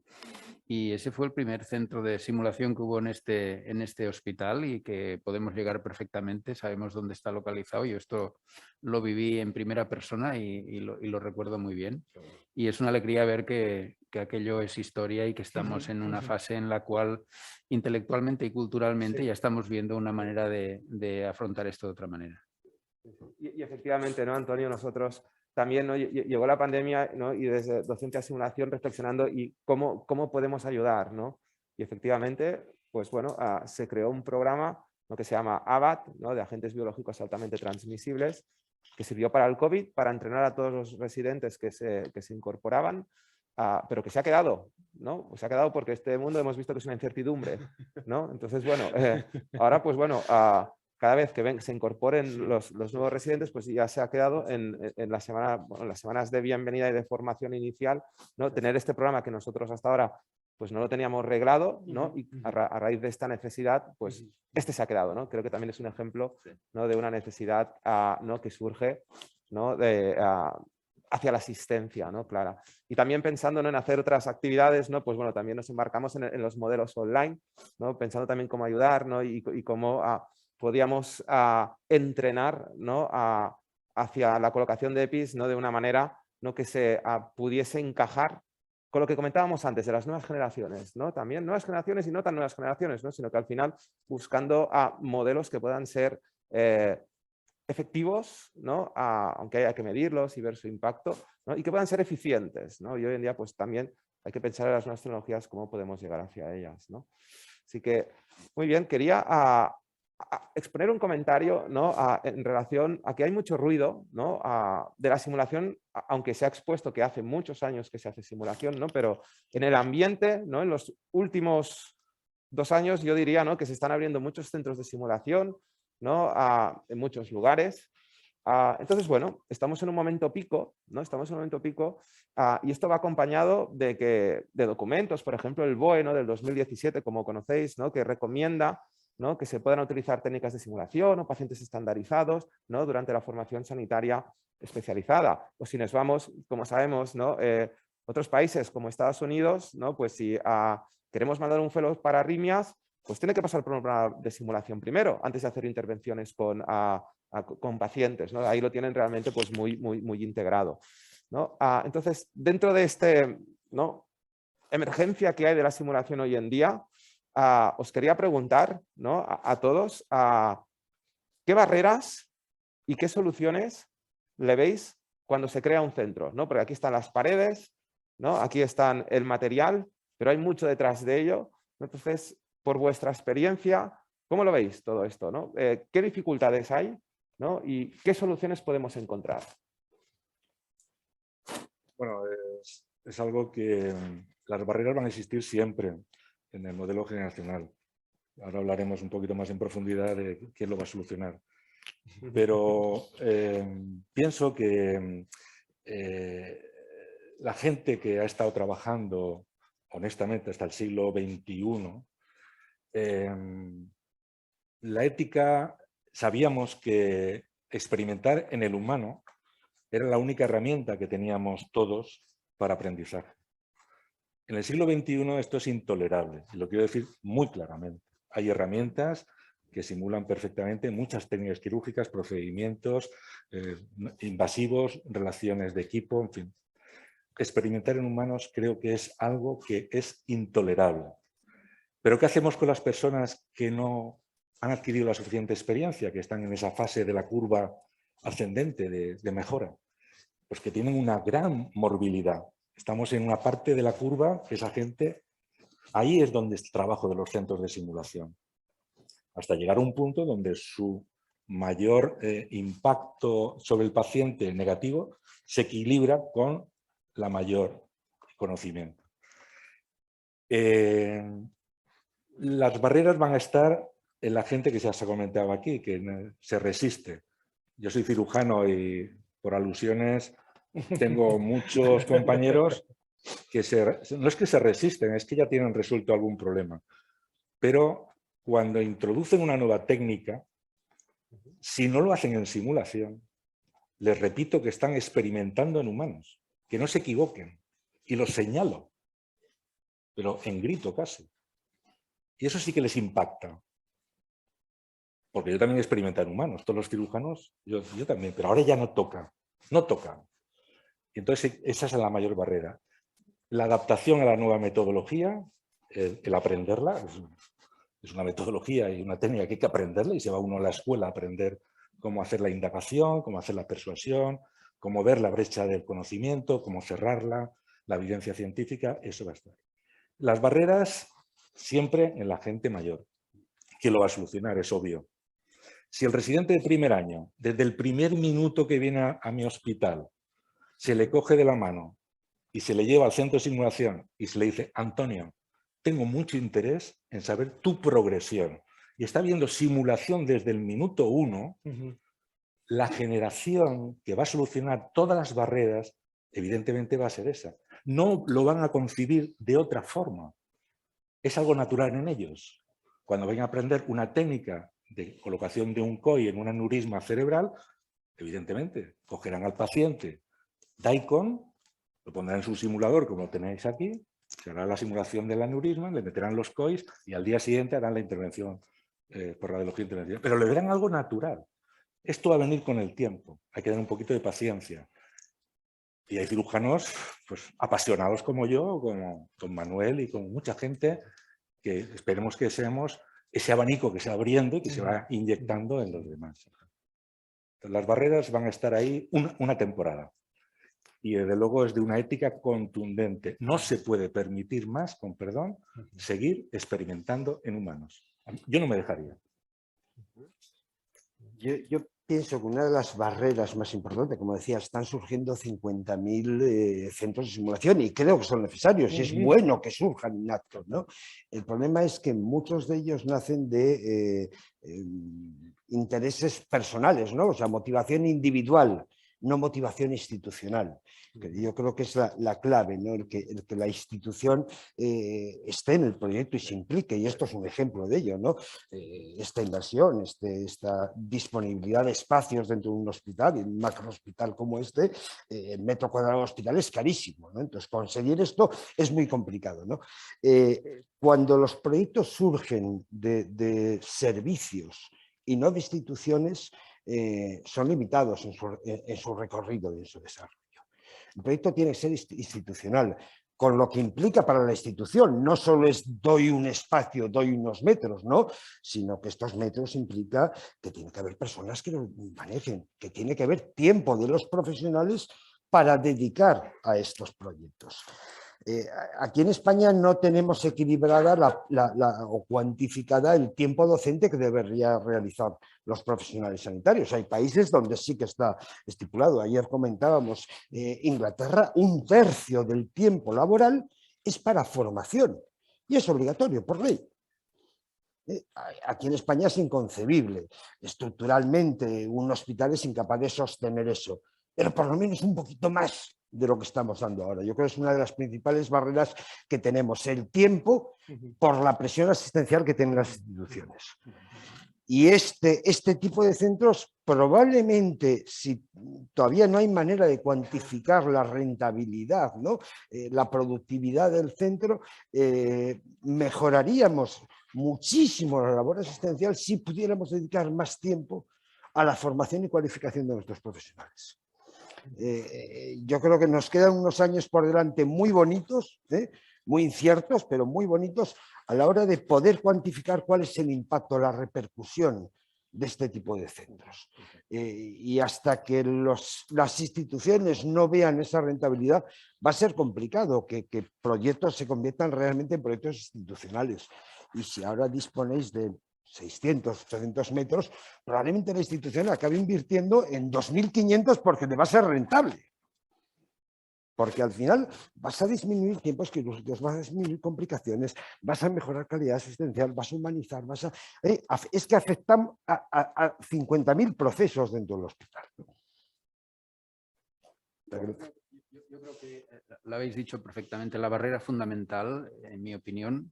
Y ese fue el primer centro de simulación que hubo en este hospital y que podemos llegar perfectamente, sabemos dónde está localizado. Yo esto lo viví en primera persona y lo recuerdo muy bien. Y es una alegría ver que aquello es historia y que estamos en una fase en la cual intelectualmente y culturalmente ya estamos viendo una manera de afrontar esto de otra manera. Y efectivamente, ¿no, Antonio? Nosotros también, ¿no? Llegó la pandemia, ¿no? Y desde Docencia Simulación reflexionando y cómo podemos ayudar, ¿no? Y efectivamente, pues bueno, se creó un programa, ¿no? Que se llama ABAT, ¿no? De agentes biológicos altamente transmisibles, que sirvió para el COVID, para entrenar a todos los residentes que se incorporaban, pero que se ha quedado, ¿no? Se ha quedado porque este mundo hemos visto que es una incertidumbre, ¿no? Entonces, bueno, ahora pues bueno, cada vez que se incorporen los nuevos residentes, pues ya se ha quedado en las semanas de bienvenida y de formación inicial, ¿no? Tener este programa que nosotros hasta ahora pues no lo teníamos reglado, ¿no? Y a raíz de esta necesidad, pues este se ha quedado, ¿no? Creo que también es un ejemplo, ¿no? De una necesidad, ¿no? Que surge, ¿no? Hacia la asistencia, ¿no? Clara. Y también pensando, ¿no? En hacer otras actividades, ¿no? Pues bueno, también nos embarcamos en los modelos online, ¿no? Pensando también cómo ayudar, ¿no? Y cómo podíamos entrenar, ¿no? Hacia la colocación de EPIs, ¿no? De una manera, ¿no? Que se pudiese encajar con lo que comentábamos antes de las nuevas generaciones, ¿no? También nuevas generaciones y no tan nuevas generaciones, ¿no? Sino que al final buscando modelos que puedan ser efectivos, ¿no? Aunque haya que medirlos y ver su impacto, ¿no? Y que puedan ser eficientes, ¿no? Y hoy en día pues también hay que pensar en las nuevas tecnologías, cómo podemos llegar hacia ellas, ¿no? Así que, muy bien, quería exponer un comentario, ¿no? En relación a que hay mucho ruido, ¿no? De la simulación, aunque se ha expuesto que hace muchos años que se hace simulación, ¿no? Pero en el ambiente, ¿no? En los últimos 2 años yo diría, ¿no? Que se están abriendo muchos centros de simulación, ¿no? En muchos lugares. Entonces, bueno, estamos en un momento pico, ¿no? Estamos en un momento pico y esto va acompañado de documentos, por ejemplo, el BOE, ¿no? Del 2017, como conocéis, ¿no? Que recomienda, ¿no? Que se puedan utilizar técnicas de simulación o pacientes estandarizados, ¿no? Durante la formación sanitaria especializada. O si nos vamos, como sabemos, ¿no? Otros países como Estados Unidos, ¿no? Pues si queremos mandar un fellow para arritmias, pues tiene que pasar por un programa de simulación primero, antes de hacer intervenciones con pacientes, ¿no? Ahí lo tienen realmente pues muy integrado, ¿no? Entonces, dentro de este, ¿no? Emergencia que hay de la simulación hoy en día, os quería preguntar, ¿no? a todos, ¿qué barreras y qué soluciones le veis cuando se crea un centro, ¿no? Porque aquí están las paredes, ¿no? Aquí están el material, pero hay mucho detrás de ello. Entonces, por vuestra experiencia, ¿cómo lo veis todo esto, ¿no? ¿Qué dificultades hay, ¿no? Y qué soluciones podemos encontrar? Bueno, es algo que las barreras van a existir siempre en el modelo generacional. Ahora hablaremos un poquito más en profundidad de quién lo va a solucionar. Pero pienso que la gente que ha estado trabajando honestamente hasta el siglo XXI, la ética, sabíamos que experimentar en el humano era la única herramienta que teníamos todos para aprendizaje. En el siglo XXI esto es intolerable, y lo quiero decir muy claramente. Hay herramientas que simulan perfectamente muchas técnicas quirúrgicas, procedimientos invasivos, relaciones de equipo, en fin. Experimentar en humanos creo que es algo que es intolerable. Pero ¿qué hacemos con las personas que no han adquirido la suficiente experiencia, que están en esa fase de la curva ascendente de mejora? Pues que tienen una gran morbilidad. Estamos en una parte de la curva que esa gente, ahí es donde está el trabajo de los centros de simulación. Hasta llegar a un punto donde su mayor impacto sobre el paciente negativo se equilibra con la mayor conocimiento. Las barreras van a estar en la gente que ya se ha comentado aquí, que se resiste. Yo soy cirujano y por alusiones tengo muchos compañeros que no es que se resisten, es que ya tienen resuelto algún problema. Pero cuando introducen una nueva técnica, si no lo hacen en simulación, les repito que están experimentando en humanos, que no se equivoquen. Y los señalo, pero en grito casi. Y eso sí que les impacta. Porque yo también experimento en humanos, todos los cirujanos, yo también, pero ahora ya no toca, no tocan. Y entonces esa es la mayor barrera. La adaptación a la nueva metodología, el aprenderla, es una metodología y una técnica que hay que aprenderla y se va uno a la escuela a aprender cómo hacer la indagación, cómo hacer la persuasión, cómo ver la brecha del conocimiento, cómo cerrarla, la evidencia científica, eso va a estar. Las barreras siempre en la gente mayor. ¿Quién lo va a solucionar? Es obvio. Si el residente de primer año, desde el primer minuto que viene a mi hospital, se le coge de la mano y se le lleva al centro de simulación y se le dice, Antonio, tengo mucho interés en saber tu progresión, y está viendo simulación desde el minuto 1, la generación que va a solucionar todas las barreras, evidentemente va a ser esa. No lo van a concebir de otra forma. Es algo natural en ellos. Cuando vayan a aprender una técnica de colocación de un COI en un aneurisma cerebral, evidentemente cogerán al paciente DICOM, lo pondrán en su simulador como lo tenéis aquí, se hará la simulación del aneurisma, le meterán los COIs y al día siguiente harán la intervención por radiología intervencional. Pero le verán algo natural. Esto va a venir con el tiempo, hay que tener un poquito de paciencia. Y hay cirujanos pues, apasionados como yo, como con Manuel y con mucha gente, que esperemos que seamos ese abanico que se va abriendo y que se va inyectando en los demás. Las barreras van a estar ahí una temporada. Y desde luego es de una ética contundente. No se puede permitir más, con perdón, seguir experimentando en humanos. Yo no me dejaría. Yo pienso que una de las barreras más importantes, como decía, están surgiendo 50.000 centros de simulación y creo que son necesarios y es bueno que surjan inactos, ¿no? El problema es que muchos de ellos nacen de intereses personales, ¿no? O sea, motivación individual, no motivación institucional. Que yo creo que es la clave, ¿no? El que la institución esté en el proyecto y se implique, y esto es un ejemplo de ello, ¿no? Esta inversión, esta disponibilidad de espacios dentro de un hospital, y un macro hospital como este, el metro cuadrado del hospital es carísimo, ¿no? Entonces conseguir esto es muy complicado, ¿no? Cuando los proyectos surgen de servicios y no de instituciones, son limitados en su recorrido y en su desarrollo. El proyecto tiene que ser institucional, con lo que implica para la institución. No solo es doy un espacio, doy unos metros, ¿no? Sino que estos metros implica que tiene que haber personas que lo manejen, que tiene que haber tiempo de los profesionales para dedicar a estos proyectos. Aquí en España no tenemos equilibrada o cuantificada el tiempo docente que debería realizar los profesionales sanitarios. Hay países donde sí que está estipulado. Ayer comentábamos Inglaterra, 1/3 del tiempo laboral es para formación y es obligatorio por ley. Aquí en España es inconcebible. Estructuralmente un hospital es incapaz de sostener eso, pero por lo menos un poquito más de lo que estamos dando ahora. Yo creo que es una de las principales barreras que tenemos, el tiempo por la presión asistencial que tienen las instituciones. Y este tipo de centros probablemente, si todavía no hay manera de cuantificar la rentabilidad, ¿no? La productividad del centro, mejoraríamos muchísimo la labor asistencial si pudiéramos dedicar más tiempo a la formación y cualificación de nuestros profesionales. Yo creo que nos quedan unos años por delante muy bonitos, muy inciertos, pero muy bonitos a la hora de poder cuantificar cuál es el impacto, la repercusión de este tipo de centros. Y hasta que las instituciones no vean esa rentabilidad, va a ser complicado que proyectos se conviertan realmente en proyectos institucionales. Y si ahora disponéis de 600, 800 metros, probablemente la institución acabe invirtiendo en 2.500 porque le va a ser rentable. Porque al final vas a disminuir tiempos quirúrgicos, vas a disminuir complicaciones, vas a mejorar calidad asistencial, vas a humanizar, es que afectan a 50.000 procesos dentro del hospital. Yo creo que lo habéis dicho perfectamente. La barrera fundamental, en mi opinión,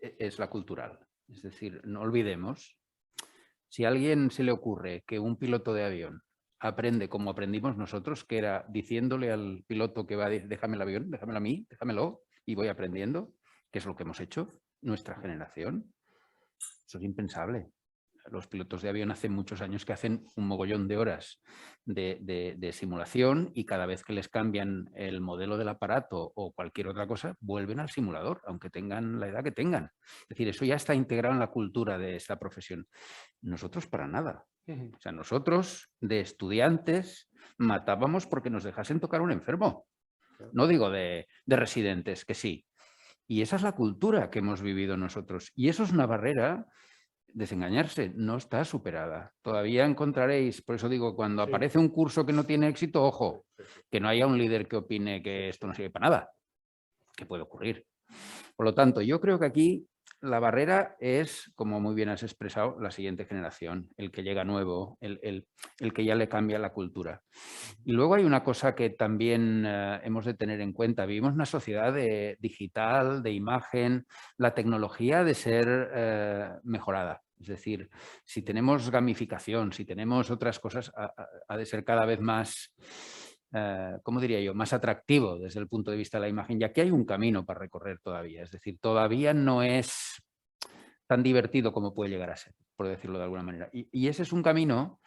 es la cultural. Es decir, no olvidemos, si a alguien se le ocurre que un piloto de avión aprende como aprendimos nosotros, que era diciéndole al piloto que va, déjame el avión, déjamelo a mí, déjamelo, y voy aprendiendo, que es lo que hemos hecho, nuestra generación. Eso es impensable. los pilotos de avión hace muchos años que hacen un mogollón de horas de simulación y cada vez que les cambian el modelo del aparato o cualquier otra cosa, vuelven al simulador, aunque tengan la edad que tengan. Es decir, eso ya está integrado en la cultura de esta profesión. Nosotros para nada. O sea, nosotros de estudiantes matábamos porque nos dejasen tocar un enfermo. No digo de residentes, que sí. Y esa es la cultura que hemos vivido nosotros. Y eso es una barrera, desengañarse, no está superada. Todavía encontraréis, por eso digo, cuando aparece un curso que no tiene éxito, ojo, que no haya un líder que opine que esto no sirve para nada, que puede ocurrir. Por lo tanto, yo creo que aquí la barrera es, como muy bien has expresado, la siguiente generación, el que llega nuevo, el que ya le cambia la cultura. Y luego hay una cosa que también hemos de tener en cuenta. Vivimos una sociedad digital, de imagen, la tecnología ha de ser mejorada. Es decir, si tenemos gamificación, si tenemos otras cosas, ha de ser cada vez más, ¿cómo diría yo?, más atractivo desde el punto de vista de la imagen. Y aquí hay un camino para recorrer todavía. Es decir, todavía no es tan divertido como puede llegar a ser, por decirlo de alguna manera. Y ese es un camino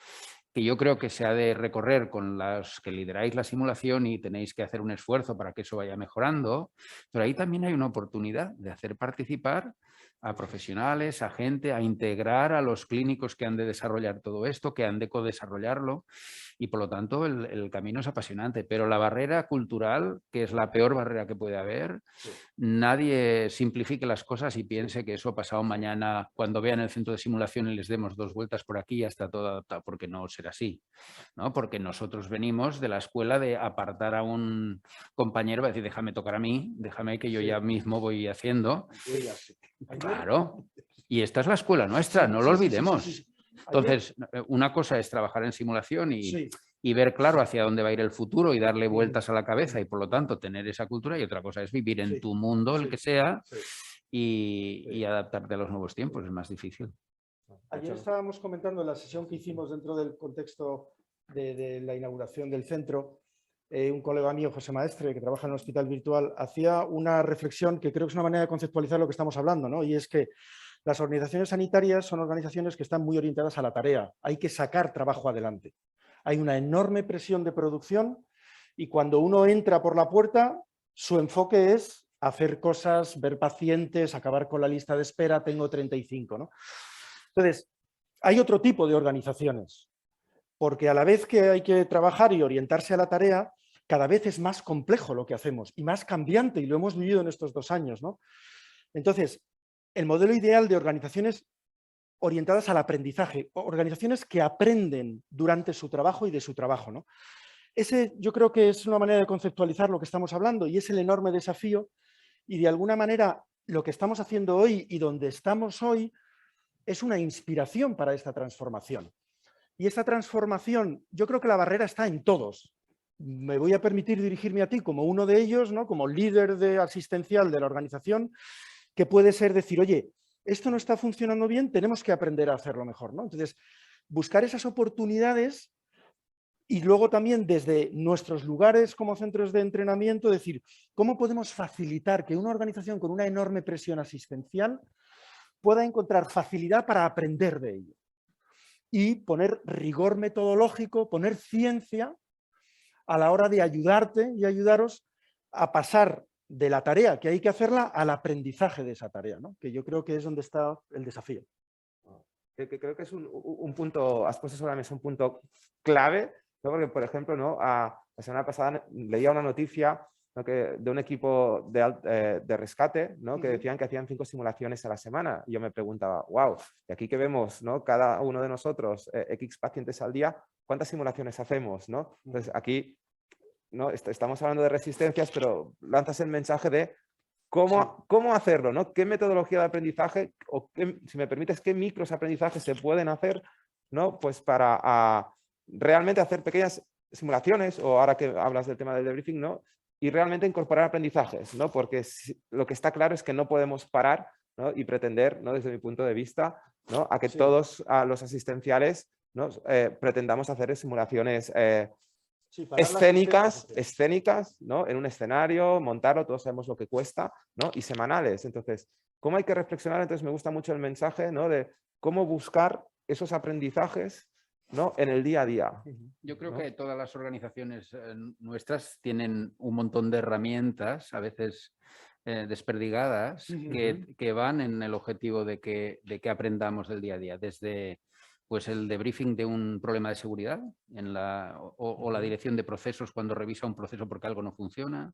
que yo creo que se ha de recorrer con los que lideráis la simulación y tenéis que hacer un esfuerzo para que eso vaya mejorando, pero ahí también hay una oportunidad de hacer participar a profesionales, a gente, a integrar a los clínicos que han de desarrollar todo esto, que han de co-desarrollarlo, y por lo tanto el camino es apasionante, pero la barrera cultural, que es la peor barrera que puede haber, nadie simplifique las cosas y piense que eso pasado mañana, cuando vean el centro de simulación y les demos 2 vueltas por aquí, ya está todo adaptado, porque no será así, ¿no? Porque nosotros venimos de la escuela de apartar a un compañero y decir, déjame tocar a mí, déjame que yo ya mismo voy haciendo. Claro, y esta es la escuela nuestra, no lo olvidemos. Entonces, una cosa es trabajar en simulación y ver claro hacia dónde va a ir el futuro y darle vueltas a la cabeza y por lo tanto tener esa cultura, y otra cosa es vivir en tu mundo, el que sea, y adaptarte a los nuevos tiempos, es más difícil. Ayer estábamos comentando en la sesión que hicimos dentro del contexto de la inauguración del centro, un colega mío, José Maestre, que trabaja en el hospital virtual, hacía una reflexión que creo que es una manera de conceptualizar lo que estamos hablando, ¿no? Y es que las organizaciones sanitarias son organizaciones que están muy orientadas a la tarea. Hay que sacar trabajo adelante. Hay una enorme presión de producción y cuando uno entra por la puerta, su enfoque es hacer cosas, ver pacientes, acabar con la lista de espera, tengo 35, ¿no? Entonces, hay otro tipo de organizaciones, porque a la vez que hay que trabajar y orientarse a la tarea, cada vez es más complejo lo que hacemos y más cambiante, y lo hemos vivido en estos 2 años, ¿no? Entonces, el modelo ideal de organizaciones orientadas al aprendizaje, organizaciones que aprenden durante su trabajo y de su trabajo, ¿no? Ese yo creo que es una manera de conceptualizar lo que estamos hablando y es el enorme desafío, y de alguna manera lo que estamos haciendo hoy y donde estamos hoy es una inspiración para esta transformación. Y esta transformación, yo creo que la barrera está en todos. Me voy a permitir dirigirme a ti como uno de ellos, ¿no? Como líder asistencial de la organización, que puede ser decir, oye, esto no está funcionando bien, tenemos que aprender a hacerlo mejor, ¿no? Entonces, buscar esas oportunidades y luego también desde nuestros lugares como centros de entrenamiento, decir, ¿cómo podemos facilitar que una organización con una enorme presión asistencial pueda encontrar facilidad para aprender de ello? Y poner rigor metodológico, poner ciencia a la hora de ayudarte y ayudaros a pasar de la tarea que hay que hacerla al aprendizaje de esa tarea, ¿no? Que yo creo que es donde está el desafío. Creo que es un punto, has puesto sobre la mesa un punto clave, ¿no? Porque, por ejemplo, ¿no? La semana pasada leía una noticia, ¿no? de un equipo de rescate, ¿no? Que decían que hacían 5 simulaciones a la semana. Y yo me preguntaba, wow, y aquí que vemos, ¿no? Cada uno de nosotros, X pacientes al día, ¿cuántas simulaciones hacemos, ¿no? Entonces, aquí, ¿no? Estamos hablando de resistencias, pero lanzas el mensaje de cómo hacerlo, ¿no? ¿Qué metodología de aprendizaje o si me permites, qué micros aprendizajes se pueden hacer, ¿no? Pues para realmente hacer pequeñas simulaciones, o ahora que hablas del tema del debriefing, ¿no? Y realmente incorporar aprendizajes, ¿no? Porque lo que está claro es que no podemos parar, ¿no? Y pretender, ¿no? Desde mi punto de vista, ¿no? A que todos los asistenciales, ¿no? Pretendamos hacer simulaciones escénicas, ¿no? En un escenario, montarlo, todos sabemos lo que cuesta, ¿no? Y semanales. Entonces, ¿cómo hay que reflexionar? Entonces me gusta mucho el mensaje, ¿no? De cómo buscar esos aprendizajes, ¿no?, en el día a día. Yo creo ¿no? que todas las organizaciones nuestras tienen un montón de herramientas, a veces desperdigadas, que van en el objetivo de que aprendamos del día a día, desde pues el debriefing de un problema de seguridad o la dirección de procesos cuando revisa un proceso porque algo no funciona,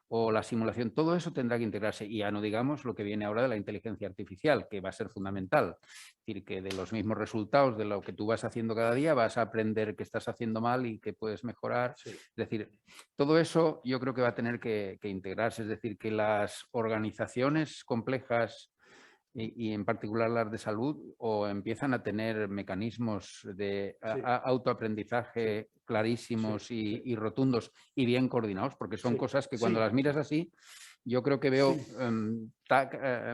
o la simulación. Todo eso tendrá que integrarse, y ya no digamos lo que viene ahora de la inteligencia artificial, que va a ser fundamental. Es decir, que de los mismos resultados de lo que tú vas haciendo cada día vas a aprender qué estás haciendo mal y qué puedes mejorar. Sí. Es decir, todo eso yo creo que va a tener que integrarse. Es decir, que las organizaciones complejas y en particular las de salud, o empiezan a tener mecanismos de autoaprendizaje clarísimos y rotundos y bien coordinados, porque son cosas que cuando las miras así, yo creo que veo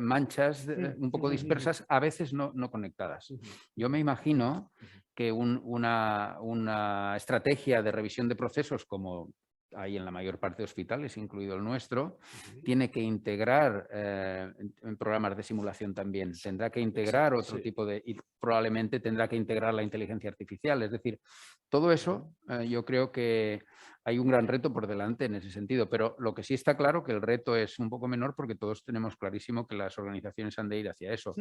manchas un poco dispersas, a veces no conectadas. Yo me imagino que una estrategia de revisión de procesos como hay en la mayor parte de hospitales, incluido el nuestro, tiene que integrar en programas de simulación también. Tendrá que integrar otro tipo de... y probablemente tendrá que integrar la inteligencia artificial. Es decir, todo eso yo creo que hay un gran reto por delante en ese sentido, pero lo que sí está claro que el reto es un poco menor porque todos tenemos clarísimo que las organizaciones han de ir hacia eso.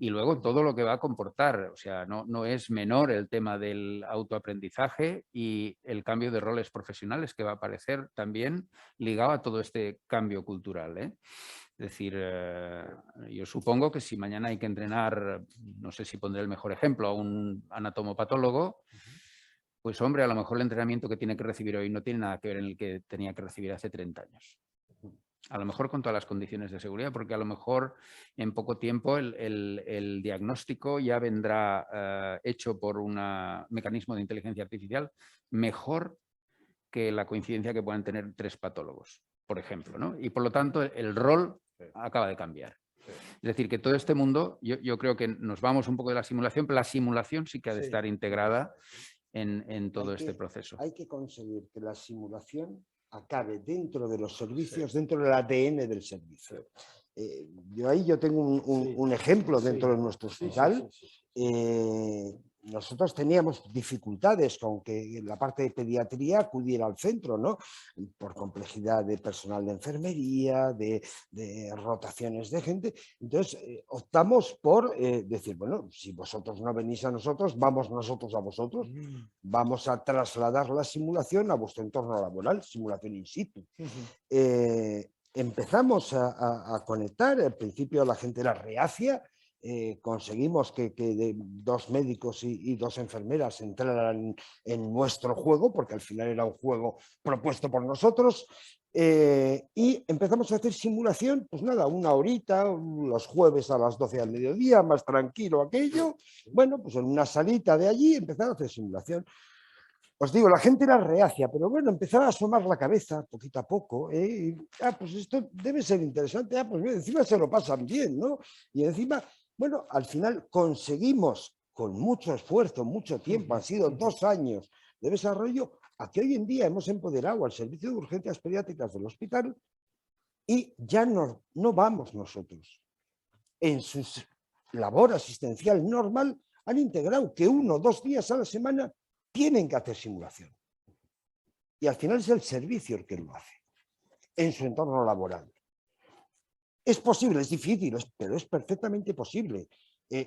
Y luego todo lo que va a comportar, o sea, no es menor el tema del autoaprendizaje y el cambio de roles profesionales que va a aparecer también ligado a todo este cambio cultural, ¿eh? Es decir, yo supongo que si mañana hay que entrenar, no sé si pondré el mejor ejemplo, a un anatomopatólogo, pues hombre, a lo mejor el entrenamiento que tiene que recibir hoy no tiene nada que ver en el que tenía que recibir hace 30 años. A lo mejor con todas las condiciones de seguridad, porque a lo mejor en poco tiempo el diagnóstico ya vendrá hecho por un mecanismo de inteligencia artificial mejor que la coincidencia que puedan tener 3 patólogos, por ejemplo, ¿no? Y por lo tanto el rol acaba de cambiar. Es decir, que todo este mundo, yo creo que nos vamos un poco de la simulación, pero la simulación sí que ha de estar integrada en todo este proceso. Hay que conseguir que la simulación acabe dentro de los servicios, dentro del ADN del servicio. Yo tengo un ejemplo dentro de nuestro hospital. Nosotros teníamos dificultades con que la parte de pediatría acudiera al centro, ¿no? Por complejidad de personal de enfermería, de rotaciones de gente. Entonces, optamos por decir, bueno, si vosotros no venís a nosotros, vamos nosotros a vosotros. Vamos a trasladar la simulación a vuestro entorno laboral, simulación in situ. Empezamos a conectar. Al principio la gente era reacia. Conseguimos que 2 médicos y 2 enfermeras entraran en nuestro juego, porque al final era un juego propuesto por nosotros, y empezamos a hacer simulación, pues nada, 1 horita, los jueves a las 12 del mediodía, más tranquilo aquello. Bueno, pues en una salita de allí empezar a hacer simulación. Os digo, la gente era reacia, pero bueno, empezaba a asomar la cabeza poquito a poco. Pues esto debe ser interesante. Pues bien, encima se lo pasan bien, ¿no? Y encima, bueno, al final conseguimos, con mucho esfuerzo, mucho tiempo, han sido 2 años de desarrollo, a que hoy en día hemos empoderado al servicio de urgencias pediátricas del hospital y ya no vamos nosotros. En su labor asistencial normal han integrado que 1 o 2 días a la semana tienen que hacer simulación. Y al final es el servicio el que lo hace, en su entorno laboral. Es posible, es difícil, pero es perfectamente posible.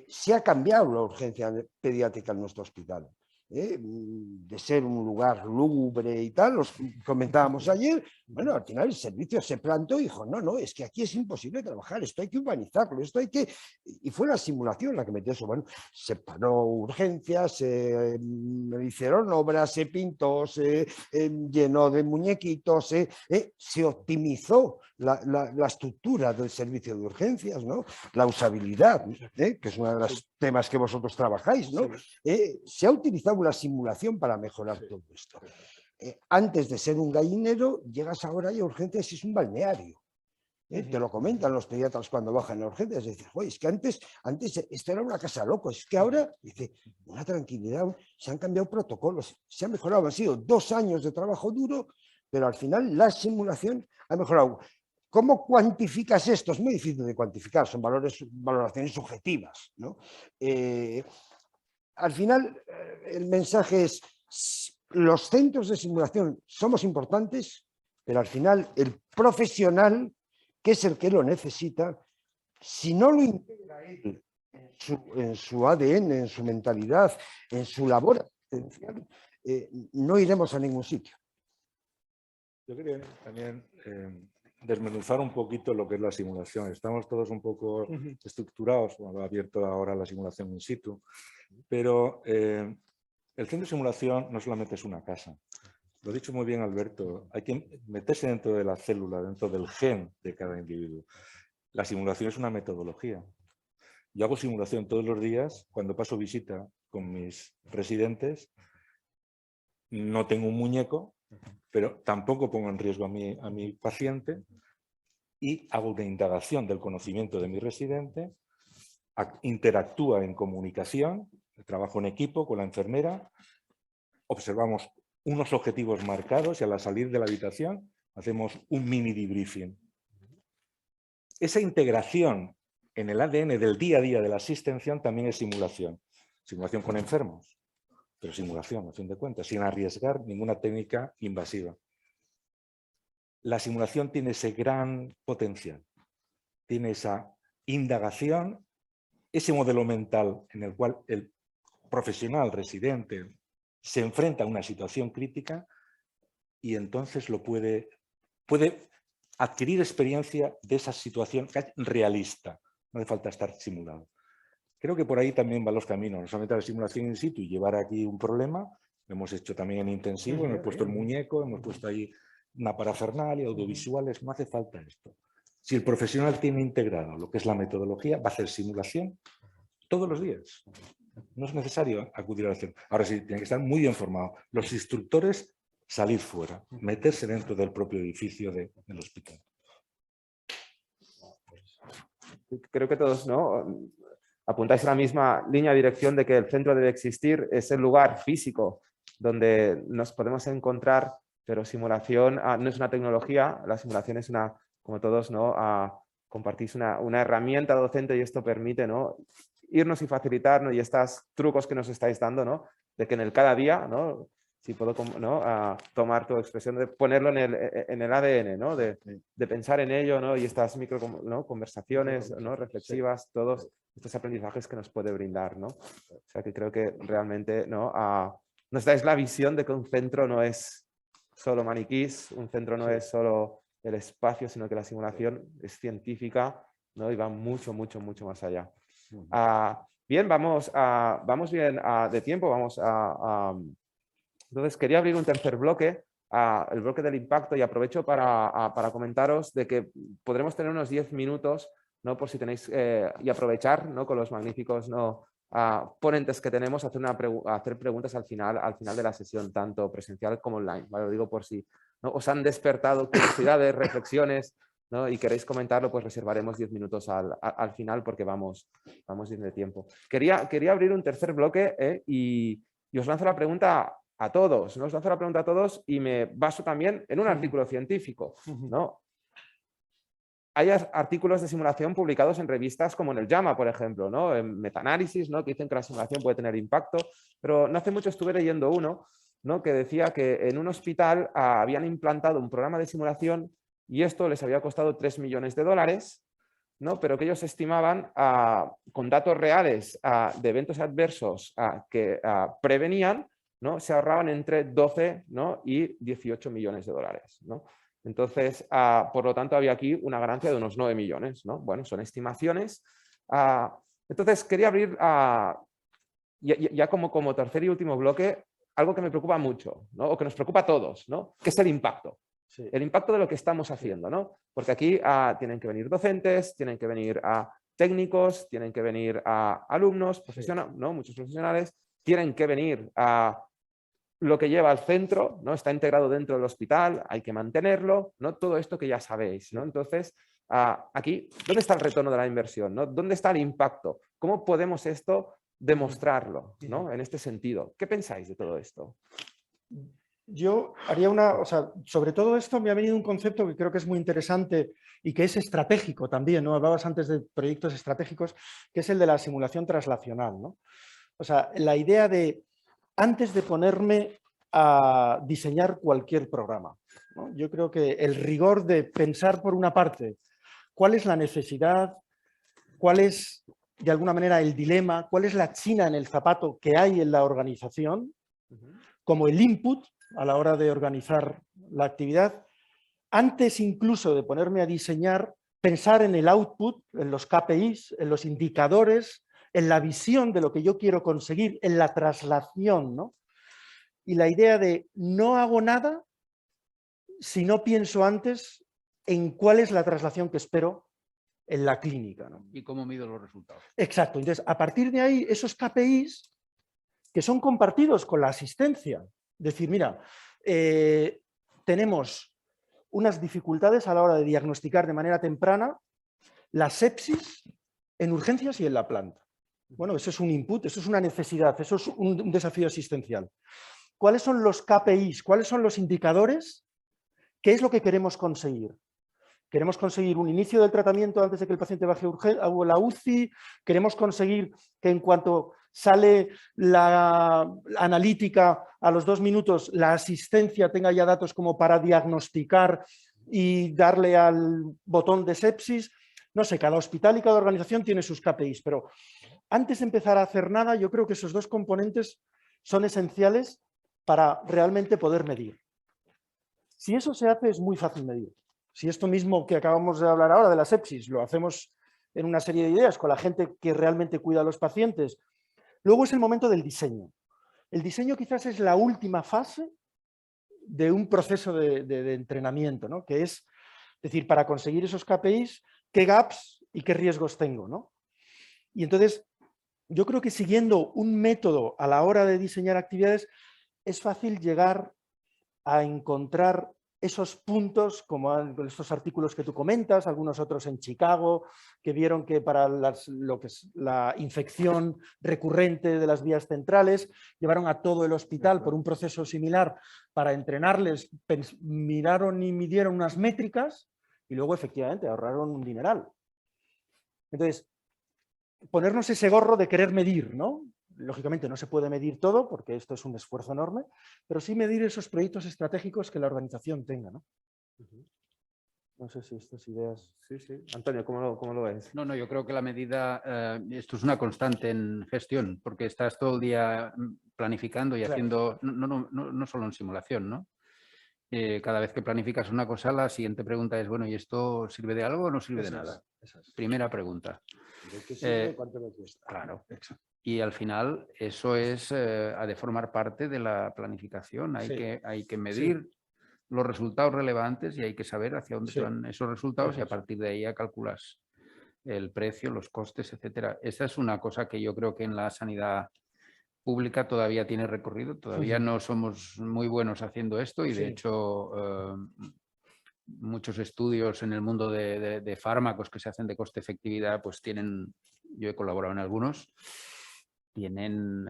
Se ha cambiado la urgencia pediátrica en nuestro hospital. De ser un lugar lúgubre y tal, los comentábamos ayer, bueno, al final el servicio se plantó y dijo, no, es que aquí es imposible trabajar, esto hay que urbanizarlo, esto hay que... Y fue la simulación la que metió eso, bueno, se paró urgencias, se hicieron obras, se pintó, se llenó de muñequitos, se optimizó la estructura del servicio de urgencias, ¿no? La usabilidad, que es uno de los temas que vosotros trabajáis, ¿no? Se ha utilizado la simulación para mejorar todo esto. Antes de ser un gallinero, llegas ahora y a urgencias es un balneario. Te lo comentan los pediatras cuando bajan a urgencias. Dicen, es que antes esto era una casa loco, es que ahora, dice, una tranquilidad, se han cambiado protocolos, se ha mejorado. Han sido 2 años de trabajo duro, pero al final la simulación ha mejorado. ¿Cómo cuantificas esto? Es muy difícil de cuantificar, son valoraciones subjetivas, ¿no? al final el mensaje es, los centros de simulación somos importantes, pero al final el profesional, que es el que lo necesita, si no lo integra él en su ADN, en su mentalidad, en su labor asistencial, no iremos a ningún sitio. Yo quería también desmenuzar un poquito lo que es la simulación. Estamos todos un poco estructurados, cuando ha abierto ahora la simulación in situ, pero el centro de simulación no solamente es una casa. Lo ha dicho muy bien Alberto, hay que meterse dentro de la célula, dentro del gen de cada individuo. La simulación es una metodología. Yo hago simulación todos los días cuando paso visita con mis residentes. No tengo un muñeco, pero tampoco pongo en riesgo a mi paciente y hago una indagación del conocimiento de mi residente, interactúa en comunicación, trabajo en equipo con la enfermera, observamos unos objetivos marcados y al salir de la habitación hacemos un mini debriefing. Esa integración en el ADN del día a día de la asistencia también es simulación. Simulación con enfermos, pero simulación, a fin de cuentas, sin arriesgar ninguna técnica invasiva. La simulación tiene ese gran potencial, tiene esa indagación, ese modelo mental en el cual el profesional residente se enfrenta a una situación crítica y entonces puede adquirir experiencia de esa situación realista. No hace falta estar simulado. Creo que por ahí también van los caminos, no solamente la simulación in situ y llevar aquí un problema, lo hemos hecho también en intensivo, hemos puesto el muñeco, hemos puesto ahí una parafernalia, audiovisuales, no hace falta esto. Si el profesional tiene integrado lo que es la metodología, va a hacer simulación todos los días. No es necesario acudir a la acción. Ahora sí, tiene que estar muy bien formado. Los instructores, salir fuera, meterse dentro del propio edificio del hospital. Creo que todos, ¿no?, apuntáis a la misma línea de dirección de que el centro debe existir, es el lugar físico donde nos podemos encontrar, pero simulación no es una tecnología, la simulación es una, como todos, ¿no?, compartís una herramienta docente y esto permite, ¿no?, irnos y facilitarnos y estos trucos que nos estáis dando, ¿no?, de que en el cada día, ¿no?, si puedo, ¿no?, tomar tu expresión, de ponerlo en el ADN, ¿no?, de pensar en ello, ¿no?, y estas micro, ¿no?, conversaciones, ¿no?, reflexivas, todos estos aprendizajes que nos puede brindar, ¿no? O sea que creo que realmente, ¿no?, nos dais la visión de que un centro no es solo maniquís, un centro no es solo el espacio, sino que la simulación es científica, ¿no?, y va mucho, mucho, mucho más allá. Bien, vamos bien de tiempo, entonces quería abrir un tercer bloque, el bloque del impacto, y aprovecho para comentaros de que podremos tener unos 10 minutos, ¿no?, por si tenéis, y aprovechar, ¿no?, con los magníficos, ¿no?, ponentes que tenemos, hacer preguntas al final de la sesión, tanto presencial como online, ¿vale? Lo digo por si, ¿no?, os han despertado curiosidades, reflexiones, ¿no?, y queréis comentarlo, pues reservaremos 10 minutos al final porque vamos bien de tiempo. Quería abrir un tercer bloque y os lanzo la pregunta a todos, ¿no? Os lanzo la pregunta a todos y me baso también en un artículo científico, ¿no? Hay artículos de simulación publicados en revistas como en el JAMA, por ejemplo, ¿no?, en metaanálisis, ¿no?, que dicen que la simulación puede tener impacto, pero no hace mucho estuve leyendo uno, ¿no?, que decía que en un hospital habían implantado un programa de simulación y esto les había costado 3 millones de dólares, ¿no?, pero que ellos estimaban con datos reales de eventos adversos que prevenían, ¿no?, se ahorraban entre 12, ¿no?, y 18 millones de dólares, ¿no? Entonces, por lo tanto, había aquí una ganancia de unos 9 millones, ¿no? Bueno, son estimaciones. Entonces, quería abrir, ya como tercer y último bloque, algo que me preocupa mucho, ¿no?, o que nos preocupa a todos, ¿no?, que es el impacto. Sí. El impacto de lo que estamos haciendo, ¿no? Porque aquí tienen que venir docentes, tienen que venir técnicos, tienen que venir alumnos, profesionales, ¿no?, muchos profesionales, tienen que venir lo que lleva al centro, ¿no?, está integrado dentro del hospital, hay que mantenerlo, ¿no?, todo esto que ya sabéis, ¿no? Entonces, aquí, ¿dónde está el retorno de la inversión, ¿no? ¿Dónde está el impacto? ¿Cómo podemos esto demostrarlo, ¿no?, en este sentido? ¿Qué pensáis de todo esto? Yo haría sobre todo esto me ha venido un concepto que creo que es muy interesante y que es estratégico también, ¿no? Hablabas antes de proyectos estratégicos, que es el de la simulación traslacional, ¿no? O sea, la idea de, antes de ponerme a diseñar cualquier programa, ¿no? Yo creo que el rigor de pensar por una parte cuál es la necesidad, cuál es de alguna manera el dilema, cuál es la china en el zapato que hay en la organización, como el input a la hora de organizar la actividad, antes incluso de ponerme a diseñar, pensar en el output, en los KPIs, en los indicadores, en la visión de lo que yo quiero conseguir, en la traslación, ¿no? Y la idea de no hago nada si no pienso antes en cuál es la traslación que espero en la clínica, ¿no? Y cómo mido los resultados. Exacto. Entonces, a partir de ahí, esos KPIs que son compartidos con la asistencia, decir, mira, tenemos unas dificultades a la hora de diagnosticar de manera temprana la sepsis en urgencias y en la planta. Bueno, eso es un input, eso es una necesidad, eso es un desafío asistencial. ¿Cuáles son los KPIs? ¿Cuáles son los indicadores? ¿Qué es lo que queremos conseguir? Queremos conseguir un inicio del tratamiento antes de que el paciente baje a la UCI, queremos conseguir que en cuanto sale la analítica a los 2 minutos, la asistencia tenga ya datos como para diagnosticar y darle al botón de sepsis. No sé, cada hospital y cada organización tiene sus KPIs, pero antes de empezar a hacer nada, yo creo que esos 2 componentes son esenciales para realmente poder medir. Si eso se hace, es muy fácil medir. Si esto mismo que acabamos de hablar ahora de la sepsis lo hacemos en una serie de ideas con la gente que realmente cuida a los pacientes, luego es el momento del diseño. El diseño quizás es la última fase de un proceso de entrenamiento, ¿no? Que es decir, para conseguir esos KPIs, qué gaps y qué riesgos tengo, ¿no? Y entonces, yo creo que siguiendo un método a la hora de diseñar actividades, es fácil llegar a encontrar esos puntos, como estos artículos que tú comentas, algunos otros en Chicago, que vieron que para lo que es la infección recurrente de las vías centrales, llevaron a todo el hospital por un proceso similar para entrenarles, miraron y midieron unas métricas y luego efectivamente ahorraron un dineral. Entonces, ponernos ese gorro de querer medir, ¿no? Lógicamente no se puede medir todo porque esto es un esfuerzo enorme, pero sí medir esos proyectos estratégicos que la organización tenga, ¿no? No sé si estas ideas... Sí, sí. Antonio, ¿cómo lo ves? No, yo creo que la medida, esto es una constante en gestión, porque estás todo el día planificando y Claro. haciendo, no solo en simulación, ¿no? Cada vez que planificas una cosa, la siguiente pregunta es, bueno, ¿y esto sirve de algo o no sirve de nada? Primera pregunta. ¿De qué sirve? ¿Cuánto me cuesta? Claro, exacto. Y al final eso es, ha de formar parte de la planificación. Hay que medir los resultados relevantes y hay que saber hacia dónde van esos resultados y a partir de ahí ya calculas el precio, los costes, etcétera. Esa es una cosa que yo creo que en la sanidad pública todavía tiene recorrido. Todavía no somos muy buenos haciendo esto y de hecho muchos estudios en el mundo de fármacos que se hacen de coste-efectividad pues tienen, yo he colaborado en algunos, tienen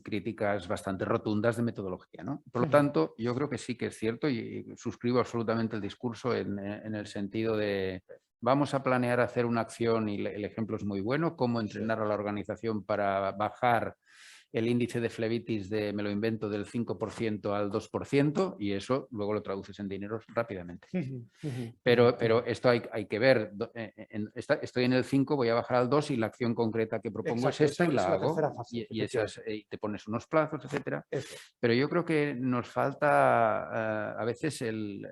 críticas bastante rotundas de metodología, ¿no? Por lo tanto, yo creo que sí que es cierto y suscribo absolutamente el discurso en el sentido de vamos a planear hacer una acción y el ejemplo es muy bueno, cómo entrenar a la organización para bajar el índice de flebitis de, me lo invento, del 5% al 2% y eso luego lo traduces en dinero rápidamente. Pero esto hay que ver, estoy en el 5, voy a bajar al 2 y la acción concreta que propongo es esta y la hago y te pones unos plazos, etcétera. Pero yo creo que nos falta a veces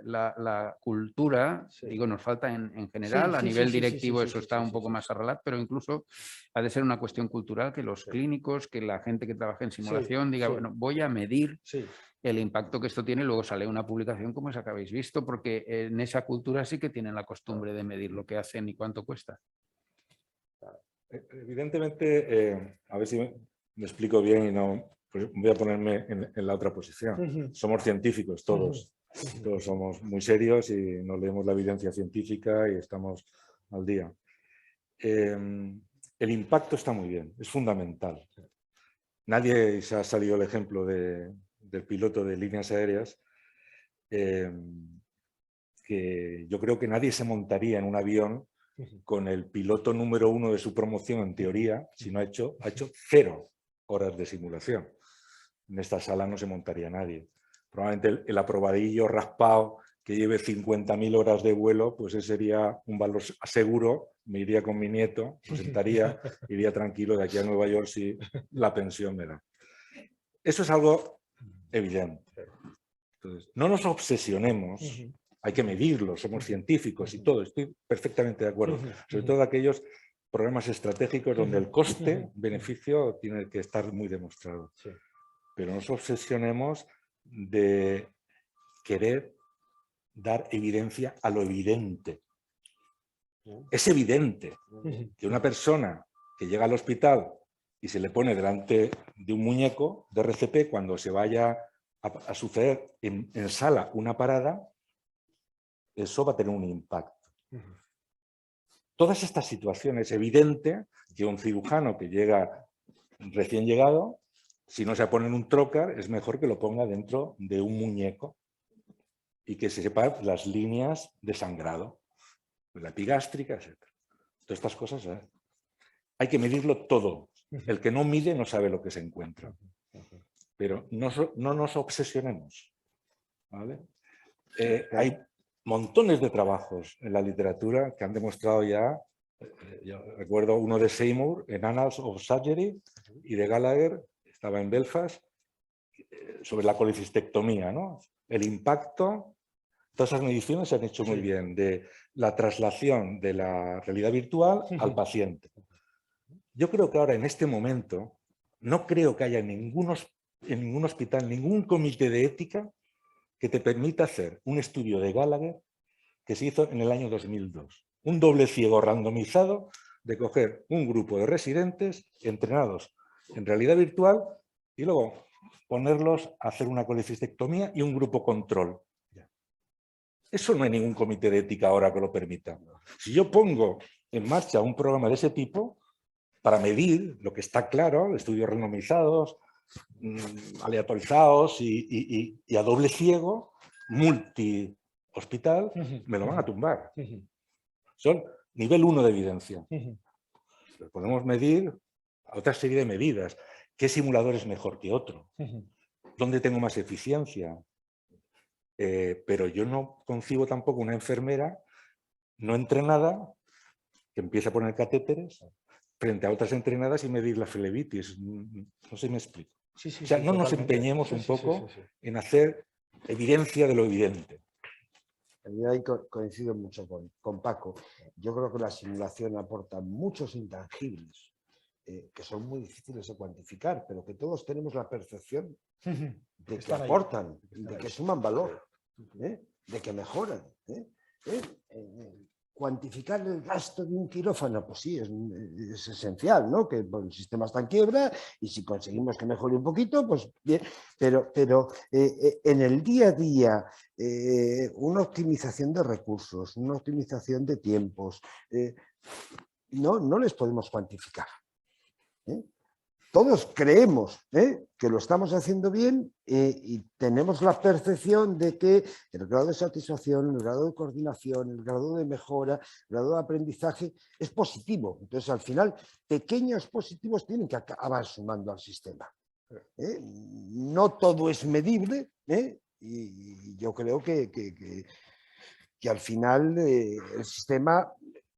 la cultura, digo, nos falta en general, a nivel directivo eso está un poco más arreglado, pero incluso ha de ser una cuestión cultural que los clínicos, que la gente que trabaja en simulación diga, bueno, voy a medir el impacto que esto tiene, luego sale una publicación como esa que habéis visto, porque en esa cultura sí que tienen la costumbre de medir lo que hacen y cuánto cuesta. Evidentemente, a ver si me explico bien y no, pues voy a ponerme en la otra posición. Somos científicos todos, todos somos muy serios y nos leemos la evidencia científica y estamos al día. El impacto está muy bien, es fundamental. Nadie se ha salido el ejemplo del piloto de líneas aéreas, que yo creo que nadie se montaría en un avión con el piloto número 1 de su promoción, en teoría, si no ha hecho 0 horas de simulación. En esta sala no se montaría nadie. Probablemente el aprobadillo raspado que lleve 50.000 horas de vuelo, pues ese sería un valor seguro. Me iría con mi nieto, lo sentaría, iría tranquilo de aquí a Nueva York si la pensión me da. Eso es algo evidente. Entonces, no nos obsesionemos, hay que medirlo, somos científicos y todo, estoy perfectamente de acuerdo. Sobre todo aquellos programas estratégicos donde el coste-beneficio tiene que estar muy demostrado. Pero no nos obsesionemos de querer dar evidencia a lo evidente. Es evidente que una persona que llega al hospital y se le pone delante de un muñeco de RCP, cuando se vaya a suceder en sala una parada, eso va a tener un impacto. Todas estas situaciones, es evidente que un cirujano que llega recién llegado, si no se pone en un trocar, es mejor que lo ponga dentro de un muñeco y que se sepan las líneas de sangrado, la epigástrica, etc. Todas estas cosas hay que medirlo todo. El que no mide no sabe lo que se encuentra. Pero no nos obsesionemos, ¿vale? Hay montones de trabajos en la literatura que han demostrado ya, yo recuerdo uno de Seymour en Annals of Surgery y de Gallagher, estaba en Belfast, sobre la colecistectomía, ¿no? El impacto, todas esas mediciones se han hecho muy bien, de la traslación de la realidad virtual al paciente. Yo creo que ahora, en este momento, no creo que haya en ningún hospital, ningún comité de ética que te permita hacer un estudio de Gallagher que se hizo en el año 2002. Un doble ciego randomizado de coger un grupo de residentes entrenados en realidad virtual y luego ponerlos a hacer una colecistectomía y un grupo control. Eso no hay ningún comité de ética ahora que lo permita. Si yo pongo en marcha un programa de ese tipo, para medir lo que está claro, estudios randomizados, aleatorizados y a doble ciego, multi-hospital, me lo van a tumbar. Son nivel 1 de evidencia. Podemos medir a otra serie de medidas. ¿Qué simulador es mejor que otro? ¿Dónde tengo más eficiencia? Pero yo no concibo tampoco una enfermera no entrenada que empiece a poner catéteres frente a otras entrenadas y medir la flebitis. No sé si me explico. O sea, no nos empeñemos un poco en hacer evidencia de lo evidente. Yo ahí coincido mucho con Paco. Yo creo que la simulación aporta muchos intangibles que son muy difíciles de cuantificar, pero que todos tenemos la percepción de que aportan, de que suman valor, de que mejoran. Cuantificar el gasto de un quirófano, pues sí, es esencial, ¿no? Que el sistema está en quiebra y si conseguimos que mejore un poquito, pues bien, pero en el día a día, una optimización de recursos, una optimización de tiempos, no les podemos cuantificar. Todos creemos que lo estamos haciendo bien y tenemos la percepción de que el grado de satisfacción, el grado de coordinación, el grado de mejora, el grado de aprendizaje es positivo. Entonces, al final, pequeños positivos tienen que acabar sumando al sistema. No todo es medible y yo creo que al final el sistema,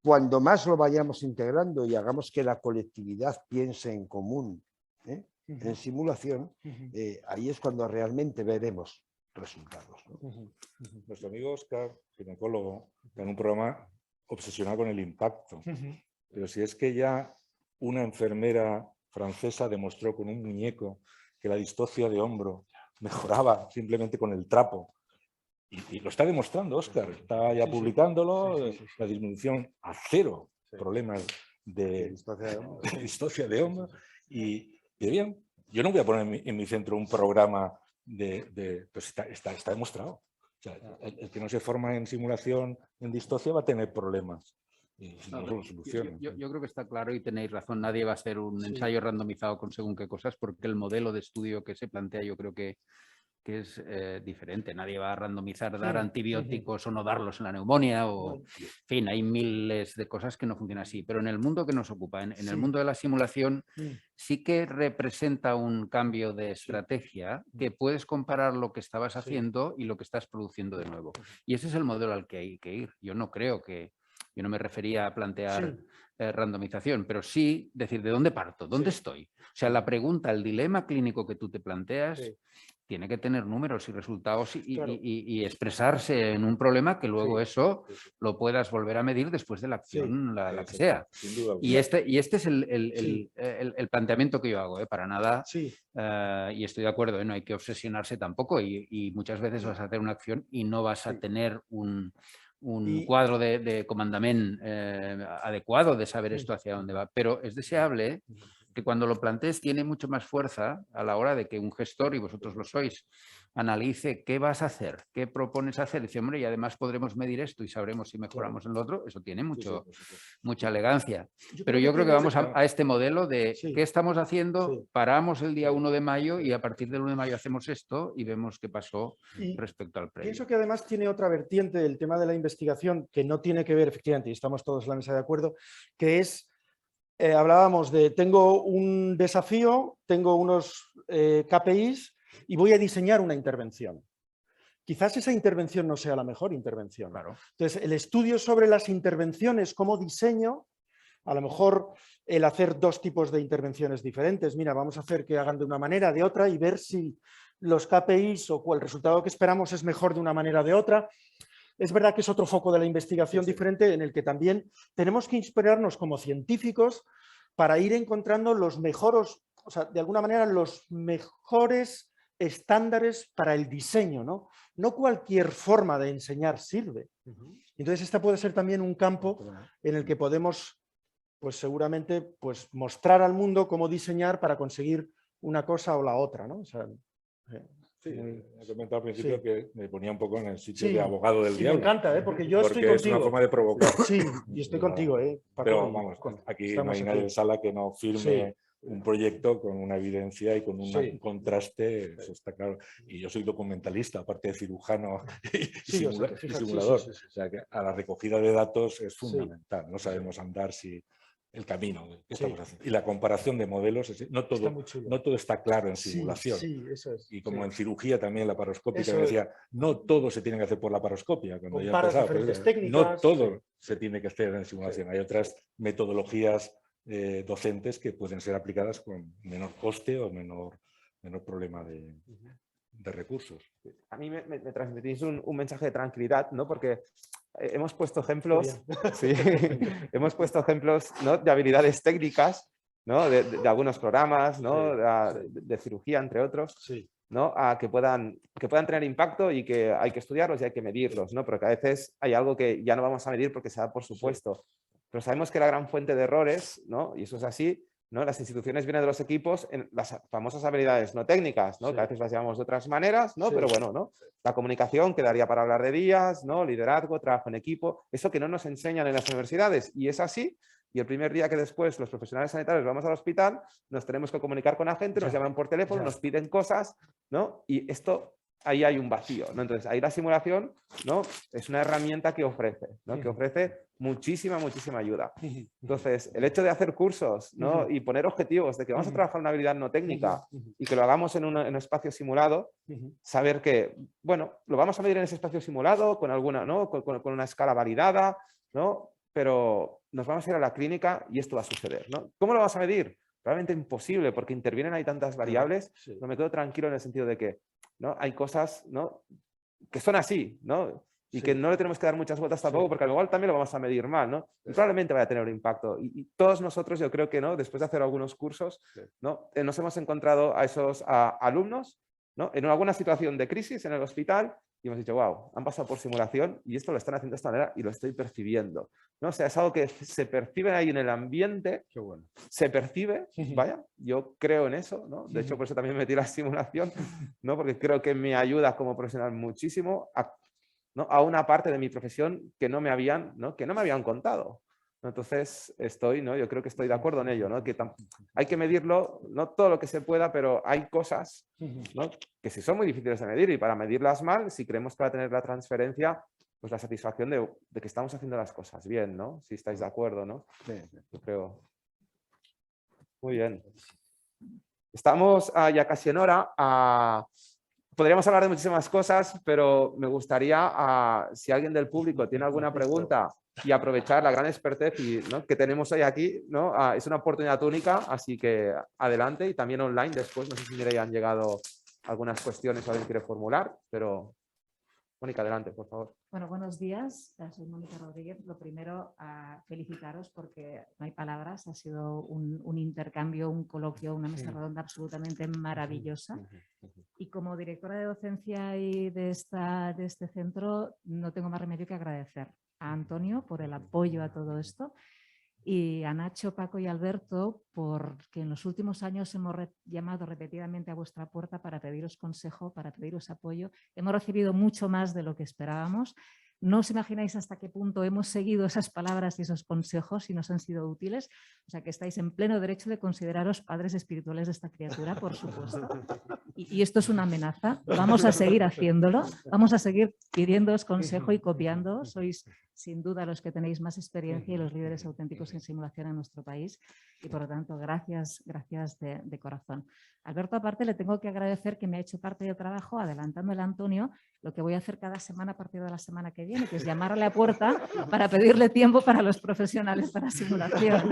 cuando más lo vayamos integrando y hagamos que la colectividad piense en común, en simulación, ahí es cuando realmente veremos resultados, ¿no? Nuestro amigo Oscar, ginecólogo, tiene un programa obsesionado con el impacto. Pero si es que ya una enfermera francesa demostró con un muñeco que la distocia de hombro mejoraba simplemente con el trapo. Y lo está demostrando Oscar, está ya publicándolo, la disminución a cero, problemas de distocia de hombro. Y bien, yo no voy a poner en mi centro un programa pues está demostrado. O sea, el que no se forma en simulación en distocia va a tener problemas. Yo creo que está claro y tenéis razón, nadie va a hacer un ensayo randomizado con según qué cosas, porque el modelo de estudio que se plantea yo creo que que es diferente. Nadie va a randomizar dar antibióticos o no darlos en la neumonía. O, en fin, hay miles de cosas que no funcionan así. Pero en el mundo que nos ocupa, en el mundo de la simulación, sí que representa un cambio de estrategia que puedes comparar lo que estabas haciendo y lo que estás produciendo de nuevo. Y ese es el modelo al que hay que ir. Yo no creo que... Yo no me refería a plantear randomización, pero sí decir, ¿de dónde parto? ¿Dónde estoy? O sea, la pregunta, el dilema clínico que tú te planteas tiene que tener números y resultados y expresarse en un problema que luego eso lo puedas volver a medir después de la acción, la que sea. Sin duda. Y este es el planteamiento que yo hago, para nada, y estoy de acuerdo, no hay que obsesionarse tampoco y muchas veces vas a hacer una acción y no vas a tener un cuadro de comandament adecuado de saber esto hacia dónde va, pero es deseable que cuando lo plantees tiene mucho más fuerza a la hora de que un gestor, y vosotros lo sois, analice qué vas a hacer, qué propones hacer, dice, hombre, y además podremos medir esto y sabremos si mejoramos en lo otro, eso tiene mucha elegancia. Pero yo creo que vamos a este modelo de qué estamos haciendo, paramos el día 1 de mayo y a partir del 1 de mayo hacemos esto y vemos qué pasó respecto al previo. Pienso que además tiene otra vertiente del tema de la investigación que no tiene que ver, efectivamente, y estamos todos en la mesa de acuerdo, que es, hablábamos de, tengo un desafío, tengo unos KPIs y voy a diseñar una intervención. Quizás esa intervención no sea la mejor intervención. Claro. Entonces, el estudio sobre las intervenciones como diseño, a lo mejor el hacer 2 tipos de intervenciones diferentes. Mira, vamos a hacer que hagan de una manera, de otra, y ver si los KPIs o el resultado que esperamos es mejor de una manera o de otra. Es verdad que es otro foco de la investigación diferente en el que también tenemos que inspirarnos como científicos para ir encontrando los mejores, o sea, de alguna manera los mejores estándares para el diseño, ¿no? No cualquier forma de enseñar sirve. Entonces, esta puede ser también un campo en el que podemos, pues seguramente, pues mostrar al mundo cómo diseñar para conseguir una cosa o la otra, ¿no? O sea, he comentado al principio que me ponía un poco en el sitio de abogado del diablo. Me encanta, porque yo estoy contigo. Es una forma de provocar. Sí, y estoy contigo, Paco, pero vamos, aquí no hay nadie en sala que no firme un proyecto con una evidencia y con un contraste, eso está claro. Y yo soy documentalista, aparte de cirujano y simulador. O sea que a la recogida de datos es fundamental. No sabemos andar si el camino que estamos haciendo. Y la comparación de modelos, no todo está claro en simulación. Eso es, y como en cirugía también la paroscópica, me decía, no todo se tiene que hacer por la paroscopia. Cuando yo empezaba, no todo se tiene que hacer en simulación. Hay otras metodologías docentes que pueden ser aplicadas con menor coste o menor problema de recursos. A mí me transmitís un mensaje de tranquilidad, ¿no? Porque hemos puesto ejemplos, hemos puesto ejemplos, ¿no?, de habilidades técnicas, ¿no?, de algunos programas, ¿no?, de cirugía, entre otros, ¿no?, que puedan tener impacto y que hay que estudiarlos y hay que medirlos, ¿no? Porque a veces hay algo que ya no vamos a medir porque se da por supuesto. Pero sabemos que la gran fuente de errores, ¿no?, y eso es así, ¿no?, las instituciones vienen de los equipos en las famosas habilidades no técnicas, ¿no?, que a veces las llamamos de otras maneras, ¿no? Pero bueno, ¿no?, la comunicación quedaría para hablar de días, ¿no?, liderazgo, trabajo en equipo, eso que no nos enseñan en las universidades, y es así. Y el primer día que después los profesionales sanitarios vamos al hospital, nos tenemos que comunicar con la gente, nos llaman por teléfono, nos piden cosas, ¿no? Y esto, ahí hay un vacío, ¿no? Entonces, ahí la simulación, ¿no?, es una herramienta que ofrece, ¿no?, que ofrece muchísima ayuda. Entonces, el hecho de hacer cursos, ¿no?, y poner objetivos de que vamos a trabajar una habilidad no técnica y que lo hagamos en un espacio simulado, saber que, bueno, lo vamos a medir en ese espacio simulado con alguna, ¿no?, con una escala validada, ¿no?, pero nos vamos a ir a la clínica y esto va a suceder, ¿no? ¿Cómo lo vas a medir? Realmente imposible, porque intervienen ahí tantas variables, no me quedo tranquilo en el sentido de que, ¿no?, hay cosas, ¿no?, que son así, ¿no?, y que no le tenemos que dar muchas vueltas tampoco, porque al igual también lo vamos a medir mal, ¿no? Y probablemente vaya a tener un impacto. Y todos nosotros, yo creo que, ¿no?, después de hacer algunos cursos, ¿no?, nos hemos encontrado a esos alumnos, ¿no?, en alguna situación de crisis en el hospital y hemos dicho, wow, han pasado por simulación y esto lo están haciendo de esta manera y lo estoy percibiendo, ¿no? O sea, es algo que se percibe ahí en el ambiente, se percibe, vaya, yo creo en eso, ¿no? De hecho, por eso también metí la simulación, ¿no?, porque creo que me ayuda como profesional muchísimo a una parte de mi profesión que no me habían contado, Entonces, yo creo que estoy de acuerdo en ello, ¿no? Que hay que medirlo, no todo lo que se pueda, pero hay cosas, ¿no?, que sí son muy difíciles de medir, y para medirlas mal, si creemos que va a tener la transferencia, pues la satisfacción de que estamos haciendo las cosas bien, ¿no? Si estáis de acuerdo, ¿no? Yo creo. Muy bien. Estamos ya casi en hora. Podríamos hablar de muchísimas cosas, pero me gustaría, si alguien del público tiene alguna pregunta, y aprovechar la gran expertez ¿no?, que tenemos hoy aquí, ¿no? Es una oportunidad única, así que adelante, y también online después. No sé si ya han llegado algunas cuestiones o alguien quiere formular, pero Mónica, adelante, por favor. Bueno, buenos días. Soy Mónica Rodríguez. Lo primero, felicitaros porque no hay palabras. Ha sido un intercambio, un coloquio, una mesa redonda absolutamente maravillosa. Y como directora de docencia y de este centro, no tengo más remedio que agradecer a Antonio por el apoyo a todo esto, y a Nacho, Paco y Alberto porque en los últimos años hemos llamado repetidamente a vuestra puerta para pediros consejo, para pediros apoyo. Hemos recibido mucho más de lo que esperábamos. No os imagináis hasta qué punto hemos seguido esas palabras y esos consejos y nos han sido útiles. O sea que estáis en pleno derecho de consideraros padres espirituales de esta criatura, por supuesto. Y esto es una amenaza. Vamos a seguir haciéndolo. Vamos a seguir pidiéndoos consejo y copiándoos. Sois sin duda los que tenéis más experiencia y los líderes auténticos en simulación en nuestro país. Y por lo tanto, gracias de corazón. Alberto, aparte, le tengo que agradecer que me ha hecho parte del trabajo adelantándole a Antonio lo que voy a hacer cada semana a partir de la semana que viene, que es llamarle a la puerta para pedirle tiempo para los profesionales para simulación.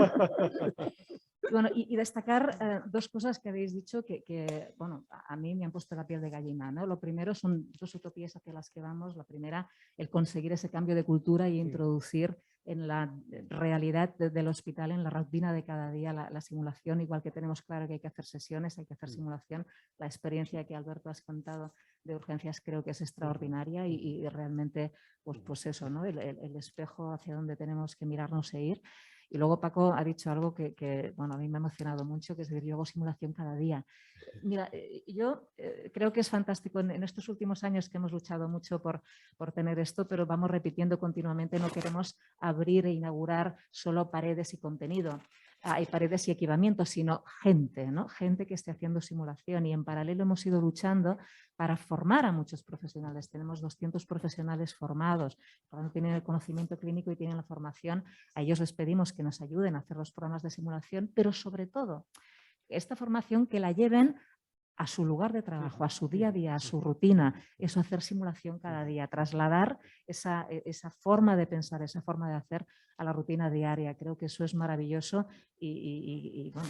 Bueno, y destacar dos cosas que habéis dicho que, bueno, a mí me han puesto la piel de gallina, ¿no? Lo primero son dos utopías hacia las que vamos. La primera, el conseguir ese cambio de cultura y introducir en la realidad del hospital, en la rutina de cada día, la simulación, igual que tenemos claro que hay que hacer sesiones, hay que hacer simulación. La experiencia que Alberto has contado de urgencias creo que es extraordinaria y realmente, pues eso, ¿no? El espejo hacia donde tenemos que mirarnos e ir. Y luego Paco ha dicho algo que bueno, a mí me ha emocionado mucho, que es decir, yo hago simulación cada día. Mira, yo creo que es fantástico en estos últimos años que hemos luchado mucho por tener esto, pero vamos repitiendo continuamente, no queremos abrir e inaugurar solo paredes y contenido. Hay paredes y equipamientos, sino gente, ¿no? Gente que esté haciendo simulación, y en paralelo hemos ido luchando para formar a muchos profesionales. Tenemos 200 profesionales formados, cuando tienen el conocimiento clínico y tienen la formación. A ellos les pedimos que nos ayuden a hacer los programas de simulación, pero sobre todo esta formación que la lleven a su lugar de trabajo, a su día a día, a su rutina. Eso, hacer simulación cada día, trasladar esa forma de pensar, esa forma de hacer a la rutina diaria. Creo que eso es maravilloso y bueno,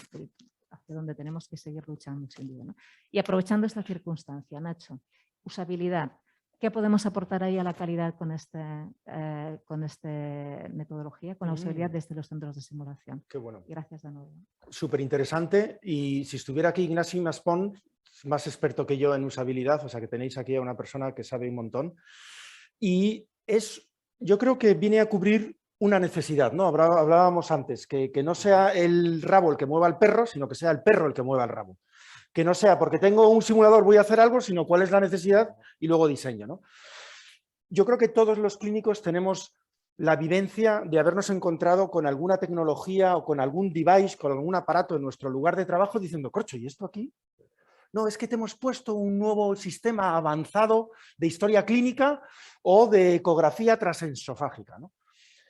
hacia donde tenemos que seguir luchando, sin duda, ¿no? Y aprovechando esta circunstancia, Nacho, usabilidad. ¿Qué podemos aportar ahí a la calidad con esta metodología, con la usabilidad desde los centros de simulación? Qué bueno. Gracias de nuevo. Súper interesante. Y si estuviera aquí Ignasi Maspón, más experto que yo en usabilidad, o sea que tenéis aquí a una persona que sabe un montón. Y yo creo que viene a cubrir una necesidad, ¿no? Hablábamos antes, que no sea el rabo el que mueva al perro, sino que sea el perro el que mueva el rabo. Que no sea porque tengo un simulador voy a hacer algo, sino cuál es la necesidad y luego diseño, ¿no? Yo creo que todos los clínicos tenemos la vivencia de habernos encontrado con alguna tecnología o con algún device, con algún aparato en nuestro lugar de trabajo diciendo, corcho, ¿y esto aquí? No, es que te hemos puesto un nuevo sistema avanzado de historia clínica o de ecografía transesofágica, ¿no?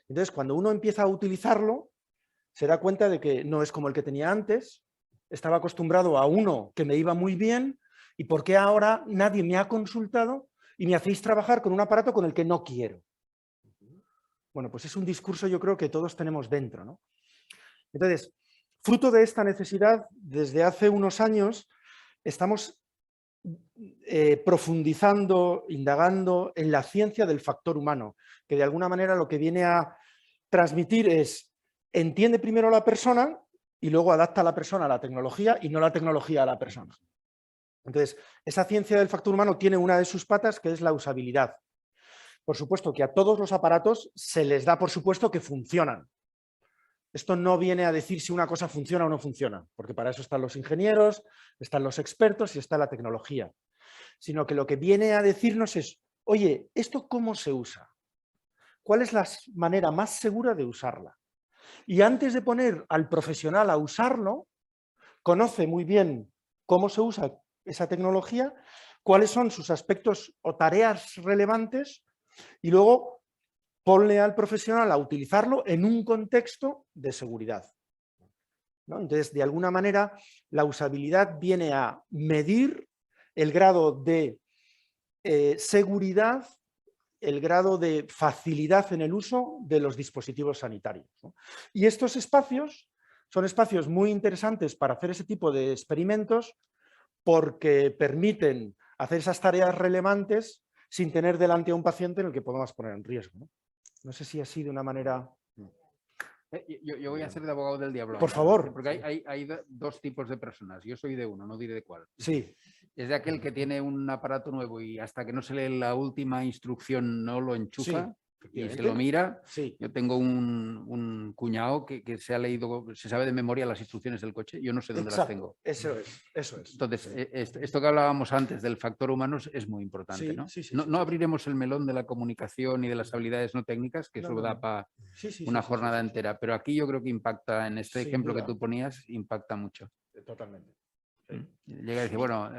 Entonces, cuando uno empieza a utilizarlo, se da cuenta de que no es como el que tenía antes, estaba acostumbrado a uno que me iba muy bien, y por qué ahora nadie me ha consultado y me hacéis trabajar con un aparato con el que no quiero. Bueno, pues es un discurso, yo creo, que todos tenemos dentro, ¿no? Entonces, fruto de esta necesidad, desde hace unos años estamos profundizando, indagando en la ciencia del factor humano, que de alguna manera lo que viene a transmitir es, entiende primero a la persona y luego adapta a la persona a la tecnología y no la tecnología a la persona. Entonces, esa ciencia del factor humano tiene una de sus patas, que es la usabilidad. Por supuesto que a todos los aparatos se les da por supuesto que funcionan. Esto no viene a decir si una cosa funciona o no funciona, porque para eso están los ingenieros, están los expertos y está la tecnología. Sino que lo que viene a decirnos es, oye, ¿esto cómo se usa? ¿Cuál es la manera más segura de usarla? y antes de poner al profesional a usarlo, conoce muy bien cómo se usa esa tecnología, cuáles son sus aspectos o tareas relevantes y luego ponle al profesional a utilizarlo en un contexto de seguridad, ¿no? Entonces, de alguna manera, la usabilidad viene a medir el grado de seguridad, el grado de facilidad en el uso de los dispositivos sanitarios, ¿no? Y estos espacios son espacios muy interesantes para hacer ese tipo de experimentos porque permiten hacer esas tareas relevantes sin tener delante a un paciente en el que podamos poner en riesgo, ¿no? No sé si así de una manera... Yo voy a ser de abogado del diablo. Por favor. Porque hay dos tipos de personas. Yo soy de uno, no diré de cuál. Sí. Es de aquel que tiene un aparato nuevo y hasta que no se lee la última instrucción no lo enchufa y se lo mira. Sí. Yo tengo un cuñado que se ha leído, se sabe de memoria las instrucciones del coche. Yo no sé dónde las tengo. Eso es. Entonces, esto que hablábamos antes del factor humano es muy importante, Sí, ¿no? sí, sí, No, sí, no sí. abriremos el melón de la comunicación y de las habilidades no técnicas, que eso da para una jornada entera, pero aquí yo creo que impacta, en este Sin ejemplo duda. que tú ponías, impacta mucho. Totalmente. Llega a decir, bueno,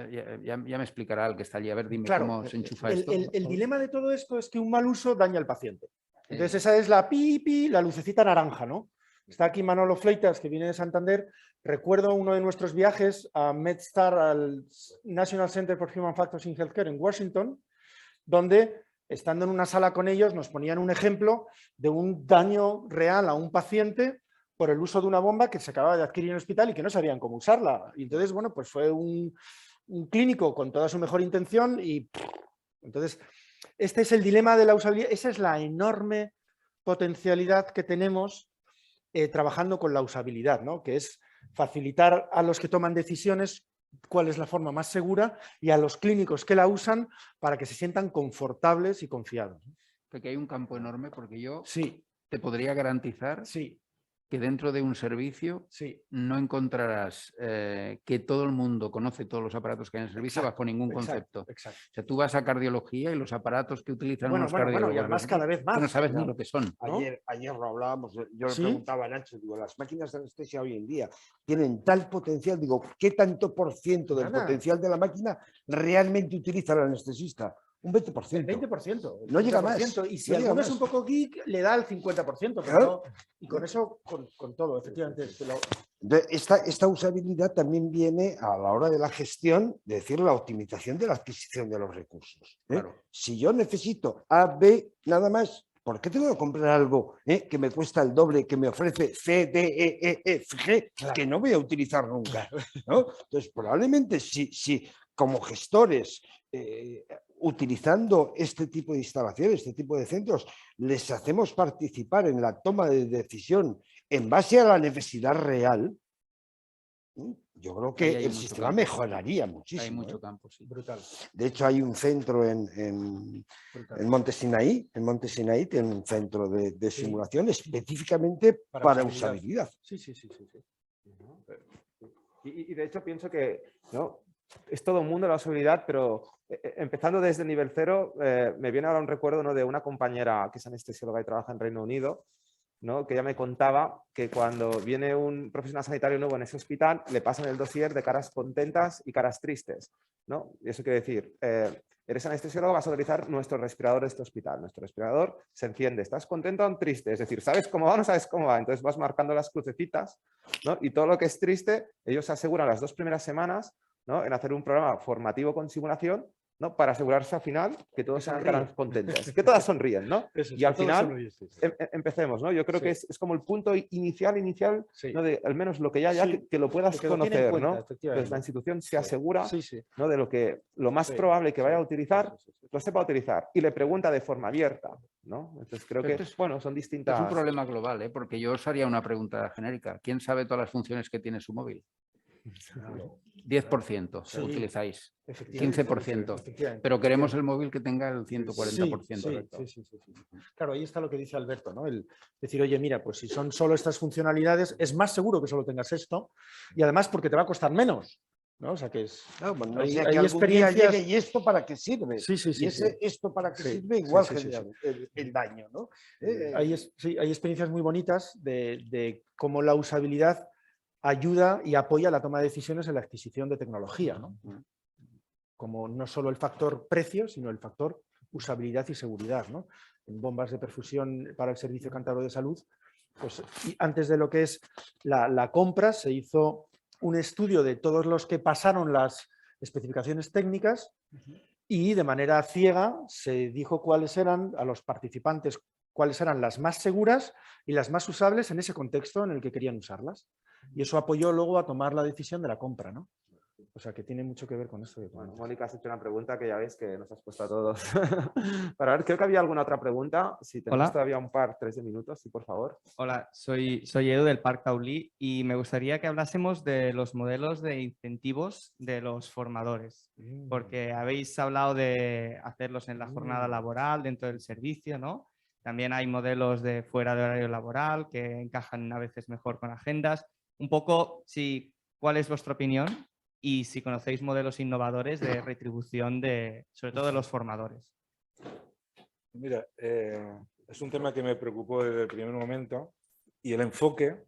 ya me explicará el que está allí, a ver, dime Claro, cómo se enchufa el esto. dilema de todo esto es que un mal uso daña al paciente. Entonces esa es la pipi, la lucecita naranja, ¿no? Está aquí Manolo Fleitas, que viene de Santander. Recuerdo uno de nuestros viajes a MedStar, al National Center for Human Factors in Healthcare en Washington, donde, estando en una sala con ellos, nos ponían un ejemplo de un daño real a un paciente por el uso de una bomba que se acababa de adquirir en el hospital y que no sabían cómo usarla. Y entonces, bueno, pues fue un clínico con toda su mejor intención y... Entonces, este es el dilema de la usabilidad, esa es la enorme potencialidad que tenemos trabajando con la usabilidad, ¿no? Que es facilitar a los que toman decisiones cuál es la forma más segura y a los clínicos que la usan para que se sientan confortables y confiados. Porque hay un campo enorme, porque yo Sí, te podría garantizar sí, que dentro de un servicio sí. no encontrarás que todo el mundo conoce todos los aparatos que hay en el servicio bajo ningún concepto. Exacto. O sea, tú vas a cardiología y los aparatos que utilizan los cardiólogos, y además cada vez más. que no sabes ni lo que son. ¿no? Ayer lo hablábamos, yo le ¿Sí? preguntaba a Nacho, digo, las máquinas de anestesia hoy en día tienen tal potencial, digo, ¿qué tanto por ciento del potencial de la máquina realmente utiliza el anestesista? Un 20%. El 20%. No llega más. Y si no alguno llega es un más. poco geek, le da el 50%. Pero Claro. no, y con eso, con todo, efectivamente. Esta usabilidad también viene a la hora de la gestión, de decir, la optimización de la adquisición de los recursos. Claro. Si yo necesito A, B, nada más, ¿por qué tengo que comprar algo que me cuesta el doble, que me ofrece C, D, E, F, G, que no voy a utilizar nunca? ¿No? Entonces, probablemente si como gestores, utilizando este tipo de instalaciones, este tipo de centros, les hacemos participar en la toma de decisión en base a la necesidad real, yo creo que el sistema mejoraría muchísimo. Hay mucho campo, sí. Brutal. De hecho, hay un centro en Monte Sinaí, tiene un centro de simulación específicamente para usabilidad. Sí. Y de hecho pienso que, ¿no?, es todo un mundo la usabilidad, pero empezando desde el nivel cero, me viene ahora un recuerdo, ¿no?, de una compañera que es anestesióloga y trabaja en Reino Unido, ¿no?, que ella me contaba que cuando viene un profesional sanitario nuevo en ese hospital, le pasan el dossier de caras contentas y caras tristes, ¿no? Y eso quiere decir, eres anestesiólogo, vas a utilizar nuestro respirador de este hospital. Nuestro respirador se enciende, ¿estás contento o triste? Es decir, ¿sabes cómo va o no sabes cómo va? Entonces vas marcando las crucecitas, ¿no? Y todo lo que es triste, ellos se aseguran las 2 primeras semanas, ¿no?, en hacer un programa formativo con simulación, ¿no?, para asegurarse al final que todos sean caras contentas, que todas sonríen, ¿no? Y al final empecemos, ¿no? Yo creo que es como el punto inicial, ¿no?, de al menos lo que ya que lo puedas conocer, ¿no? Entonces la institución se asegura, ¿no?, de lo más probable que vaya a utilizar, lo sepa utilizar y le pregunta de forma abierta, ¿no? Entonces creo que, bueno, son distintas... Es un problema global, porque yo os haría una pregunta genérica. ¿Quién sabe todas las funciones que tiene su móvil? 10% utilizáis, 15%, pero queremos el móvil que tenga el 140%. Sí. Claro, ahí está lo que dice Alberto, ¿no? El decir, oye, mira, pues si son solo estas funcionalidades, es más seguro que solo tengas esto y además porque te va a costar menos. ¿no? O sea que es... No, bueno, no hay sea que algún día experiencias... llegue, ¿y esto para qué sirve? Sí, sí, sí. Y ese, sí. esto para qué Sí, sirve igual sí, sí, genera el daño, ¿no? Hay experiencias muy bonitas de cómo la usabilidad ayuda y apoya la toma de decisiones en la adquisición de tecnología, ¿no? Como no solo el factor precio, sino el factor usabilidad y seguridad, ¿no? En bombas de perfusión para el Servicio Cántabro de Salud, pues y antes de lo que es la compra, se hizo un estudio de todos los que pasaron las especificaciones técnicas y de manera ciega se dijo cuáles eran a los participantes, cuáles eran las más seguras y las más usables en ese contexto en el que querían usarlas. Y eso apoyó luego a tomar la decisión de la compra, ¿no? O sea, que tiene mucho que ver con esto. Bueno, Mónica, has hecho una pregunta que ya ves que nos has puesto a todos. Para ver, creo que había alguna otra pregunta. Si tenemos Hola. todavía un par, 3 minutos, sí, por favor. Hola, soy Edu del Parc Taulí y me gustaría que hablásemos de los modelos de incentivos de los formadores, porque habéis hablado de hacerlos en la jornada laboral, dentro del servicio, ¿no? También hay modelos de fuera de horario laboral que encajan a veces mejor con agendas. Un poco, sí, ¿cuál es vuestra opinión? Y si conocéis modelos innovadores de retribución sobre todo de los formadores. Mira, es un tema que me preocupó desde el primer momento y el enfoque,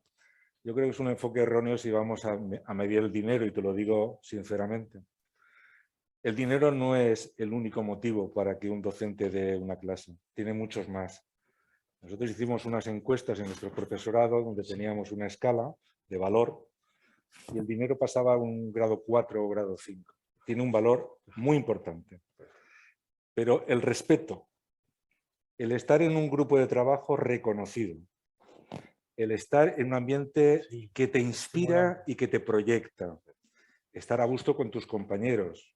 yo creo que es un enfoque erróneo si vamos a medir el dinero, y te lo digo sinceramente. El dinero no es el único motivo para que un docente dé una clase, tiene muchos más. Nosotros hicimos unas encuestas en nuestro profesorado donde teníamos una escala de valor y el dinero pasaba a un grado 4 o grado 5. Tiene un valor muy importante. Pero el respeto, el estar en un grupo de trabajo reconocido, el estar en un ambiente que te inspira y que te proyecta, estar a gusto con tus compañeros,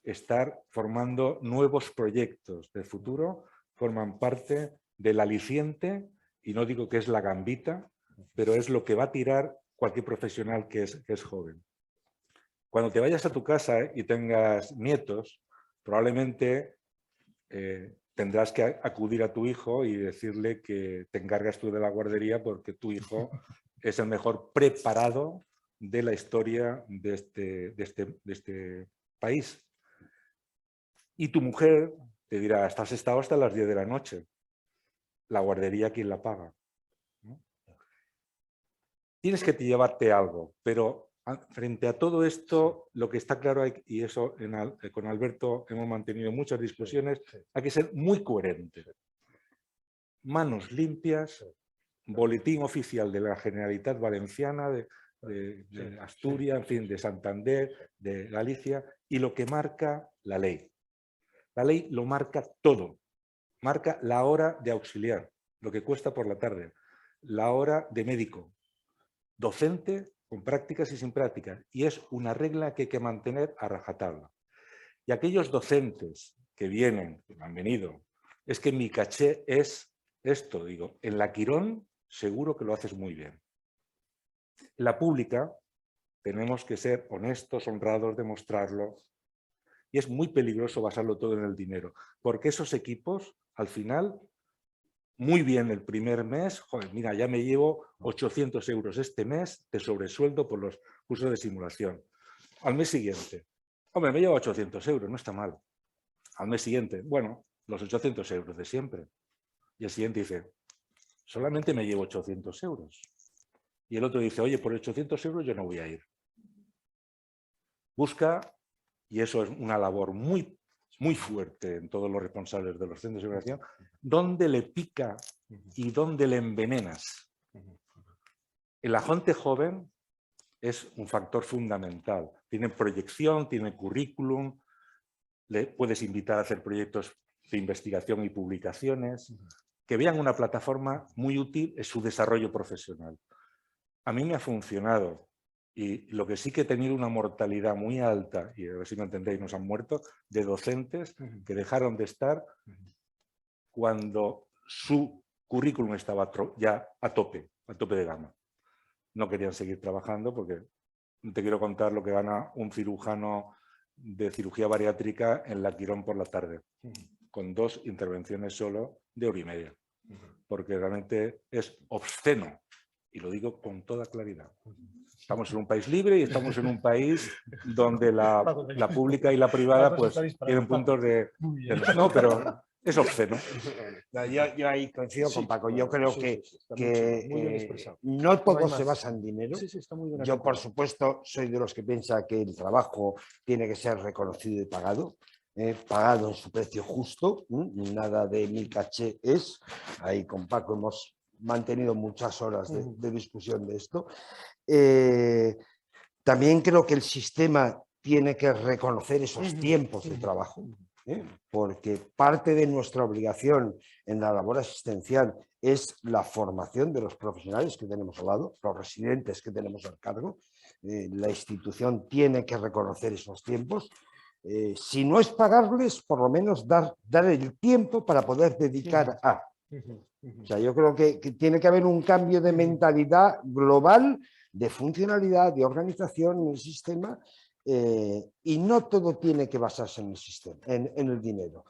estar formando nuevos proyectos de futuro, forman parte del aliciente, y no digo que es la gambita, pero es lo que va a tirar cualquier profesional que es joven. Cuando te vayas a tu casa y tengas nietos, probablemente tendrás que acudir a tu hijo y decirle que te encargas tú de la guardería porque tu hijo es el mejor preparado de la historia de este país. Y tu mujer te dirá, has estado hasta las 10 de la noche. La guardería, ¿quién la paga? ¿No? Tienes que llevarte algo, pero frente a todo esto, lo que está claro, y eso con Alberto hemos mantenido muchas discusiones, hay que ser muy coherente. Manos limpias, boletín oficial de la Generalitat Valenciana, de Asturias, en fin, de Santander, de Galicia, y lo que marca la ley. La ley lo marca todo. Marca la hora de auxiliar, lo que cuesta por la tarde, la hora de médico, docente con prácticas y sin prácticas, y es una regla que hay que mantener a rajatabla. Y aquellos docentes que vienen, que han venido, es que mi caché es esto, digo, en la Quirón seguro que lo haces muy bien. En la pública tenemos que ser honestos, honrados, demostrarlo, y es muy peligroso basarlo todo en el dinero, porque esos equipos, al final, muy bien el primer mes, joder, mira, ya me llevo 800 euros este mes de sobresueldo por los cursos de simulación. Al mes siguiente, hombre, me llevo 800 euros, no está mal. Al mes siguiente, bueno, los 800 euros de siempre. Y el siguiente dice, solamente me llevo 800 euros. Y el otro dice, oye, por 800 euros yo no voy a ir. Busca, y eso es una labor muy fuerte en todos los responsables de los centros de educación, dónde le pica y dónde le envenenas. El agente joven es un factor fundamental. Tiene proyección, tiene currículum, le puedes invitar a hacer proyectos de investigación y publicaciones, que vean una plataforma muy útil en su desarrollo profesional. A mí me ha funcionado. Y lo que sí que he tenido una mortalidad muy alta, y a ver si me entendéis, nos han muerto, de docentes que dejaron de estar cuando su currículum estaba ya a tope de gama. No querían seguir trabajando porque te quiero contar lo que gana un cirujano de cirugía bariátrica en la Quirón por la tarde, con 2 intervenciones solo de 1 hora y media, porque realmente es obsceno Y lo digo con toda claridad. Estamos en un país libre y estamos en un país donde la pública y la privada pues tienen puntos de... No, pero es obsceno. Yo ahí coincido con Paco. Yo creo que muy bien expresado. no todo hay se más. basa en dinero. Sí, está muy bien Yo, por articulado. supuesto, soy de los que piensa que el trabajo tiene que ser reconocido y pagado. Pagado en su precio justo, nada de mi caché es. Ahí con Paco hemos mantenido muchas horas de discusión de esto. También creo que el sistema tiene que reconocer esos tiempos de trabajo, porque parte de nuestra obligación en la labor asistencial es la formación de los profesionales que tenemos al lado, los residentes que tenemos al cargo. La institución tiene que reconocer esos tiempos. Si no es pagarles, por lo menos dar el tiempo para poder dedicar a. O sea, yo creo que tiene que haber un cambio de mentalidad global, de funcionalidad, de organización en el sistema, y no todo tiene que basarse en el sistema, en el dinero.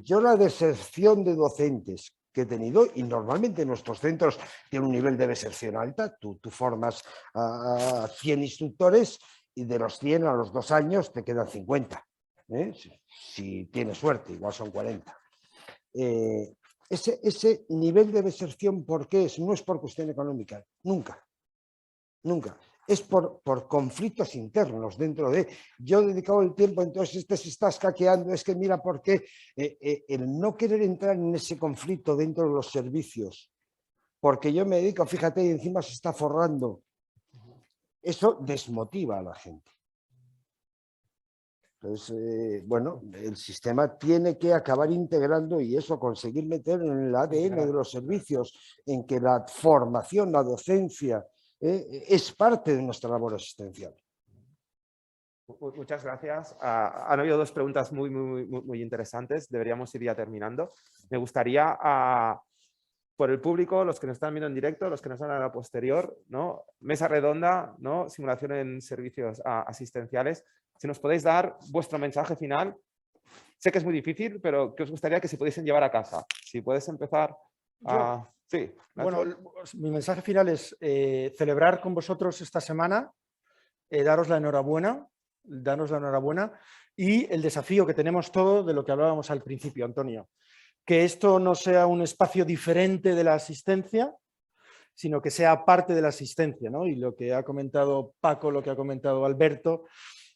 Yo la deserción de docentes que he tenido, y normalmente nuestros centros tienen un nivel de deserción alta, tú formas a 100 instructores y de los 100 a los 2 años te quedan 50, si tienes suerte, igual son 40. Ese nivel de deserción, ¿por qué es? No es por cuestión económica, nunca. Es por conflictos internos dentro de... Yo he dedicado el tiempo, entonces este se está escaqueando, es que mira por qué el no querer entrar en ese conflicto dentro de los servicios, porque yo me dedico, fíjate, y encima se está forrando. Eso desmotiva a la gente. Entonces, bueno, el sistema tiene que acabar integrando y eso, conseguir meter en el ADN de los servicios, en que la formación, la docencia, es parte de nuestra labor asistencial. Muchas gracias. Han habido dos preguntas muy interesantes. Deberíamos ir ya terminando. Me gustaría, por el público, los que nos están viendo en directo, los que nos van a la posterior, ¿no? Mesa redonda, ¿no? Simulación en servicios asistenciales. Si nos podéis dar vuestro mensaje final. Sé que es muy difícil, pero que os gustaría que se pudiesen llevar a casa. Si puedes empezar a... Sí, bueno, mi mensaje final es celebrar con vosotros esta semana, daros la enhorabuena, y el desafío que tenemos todos de lo que hablábamos al principio, Antonio. Que esto no sea un espacio diferente de la asistencia, sino que sea parte de la asistencia, ¿no? Y lo que ha comentado Paco, lo que ha comentado Alberto,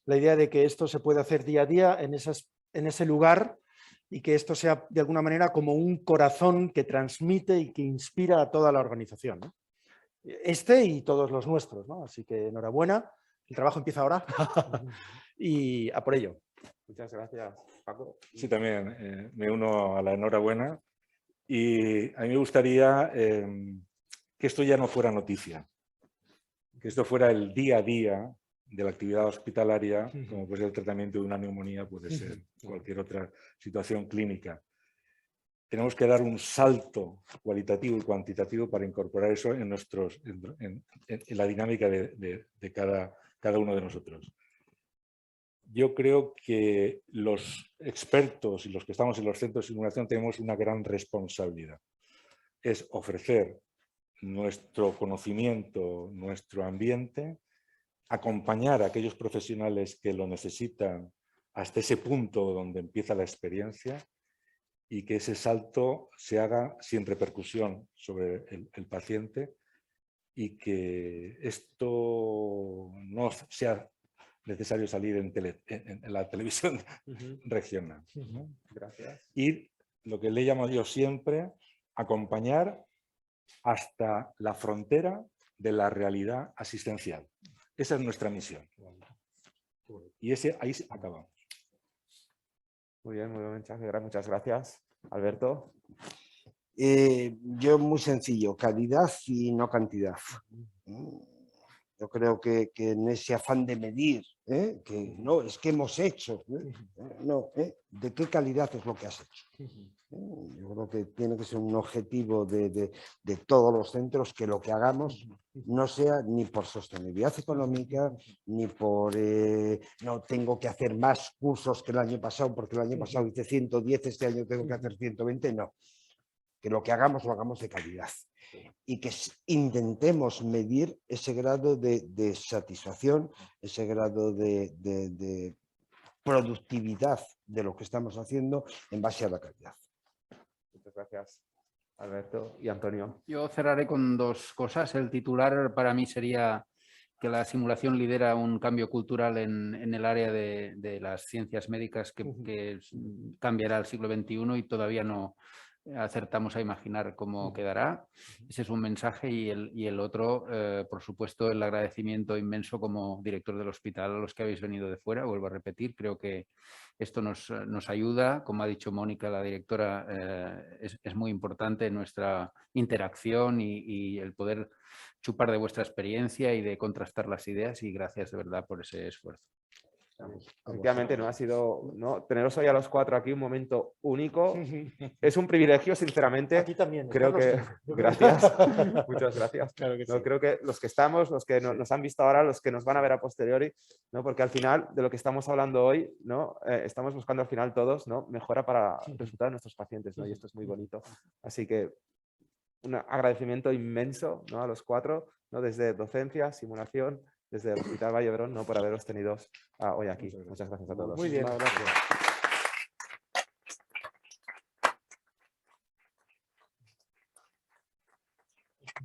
la idea de que esto se puede hacer día a día en ese lugar y que esto sea de alguna manera como un corazón que transmite y que inspira a toda la organización, ¿no? Y todos los nuestros, ¿no? Así que enhorabuena, el trabajo empieza ahora y a por ello. Muchas gracias, Paco. Sí, también me uno a la enhorabuena y a mí me gustaría que esto ya no fuera noticia, que esto fuera el día a día de la actividad hospitalaria, como puede ser el tratamiento de una neumonía, puede ser cualquier otra situación clínica. Tenemos que dar un salto cualitativo y cuantitativo para incorporar eso en la dinámica de cada uno de nosotros. Yo creo que los expertos y los que estamos en los centros de simulación tenemos una gran responsabilidad. Es ofrecer nuestro conocimiento, nuestro ambiente, acompañar a aquellos profesionales que lo necesitan hasta ese punto donde empieza la experiencia y que ese salto se haga sin repercusión sobre el paciente y que esto no sea necesario salir en la televisión regional, ¿no? Gracias. Y lo que le llamo yo siempre, acompañar hasta la frontera de la realidad asistencial. Esa es nuestra misión. Y ahí acabamos. Muy buen mensaje. Muchas gracias. Alberto. Yo muy sencillo, calidad y no cantidad. Yo creo que en ese afán de medir, que no, es que hemos hecho, no, ¿de qué calidad es lo que has hecho? Yo creo que tiene que ser un objetivo de todos los centros, que lo que hagamos no sea ni por sostenibilidad económica, ni por no tengo que hacer más cursos que el año pasado, porque el año pasado hice 110, este año tengo que hacer 120, no. que lo que hagamos lo hagamos de calidad y que intentemos medir ese grado de satisfacción, ese grado de productividad de lo que estamos haciendo en base a la calidad. Muchas gracias, Alberto y Antonio. Yo cerraré con dos cosas. El titular para mí sería que la simulación lidera un cambio cultural en el área de las ciencias médicas que cambiará al siglo XXI y todavía no acertamos a imaginar cómo quedará. Ese es un mensaje y el otro, por supuesto, el agradecimiento inmenso como director del hospital a los que habéis venido de fuera. Vuelvo a repetir, creo que esto nos ayuda. Como ha dicho Mónica, la directora, es muy importante nuestra interacción y el poder chupar de vuestra experiencia y de contrastar las ideas, y gracias de verdad por ese esfuerzo. Efectivamente, ¿no? Ha sido, ¿no? Teneros hoy a los 4 aquí un momento único. Es un privilegio, sinceramente. Aquí también. Creo que... Gracias. Muchas gracias. Claro que sí. No, creo que los que estamos, los que nos han visto ahora, los que nos van a ver a posteriori, ¿no? Porque al final de lo que estamos hablando hoy, ¿no? Estamos buscando al final todos, ¿no? Mejora para el resultado de nuestros pacientes, ¿no? Y esto es muy bonito. Así que un agradecimiento inmenso, ¿no? A los 4, ¿no? Desde docencia, simulación, desde el Hospital Vall-d'Hebron, ¿no? Por haberos tenido hoy aquí. Muchas gracias a todos. Muy bien, gracias.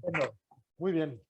Bueno, muy bien.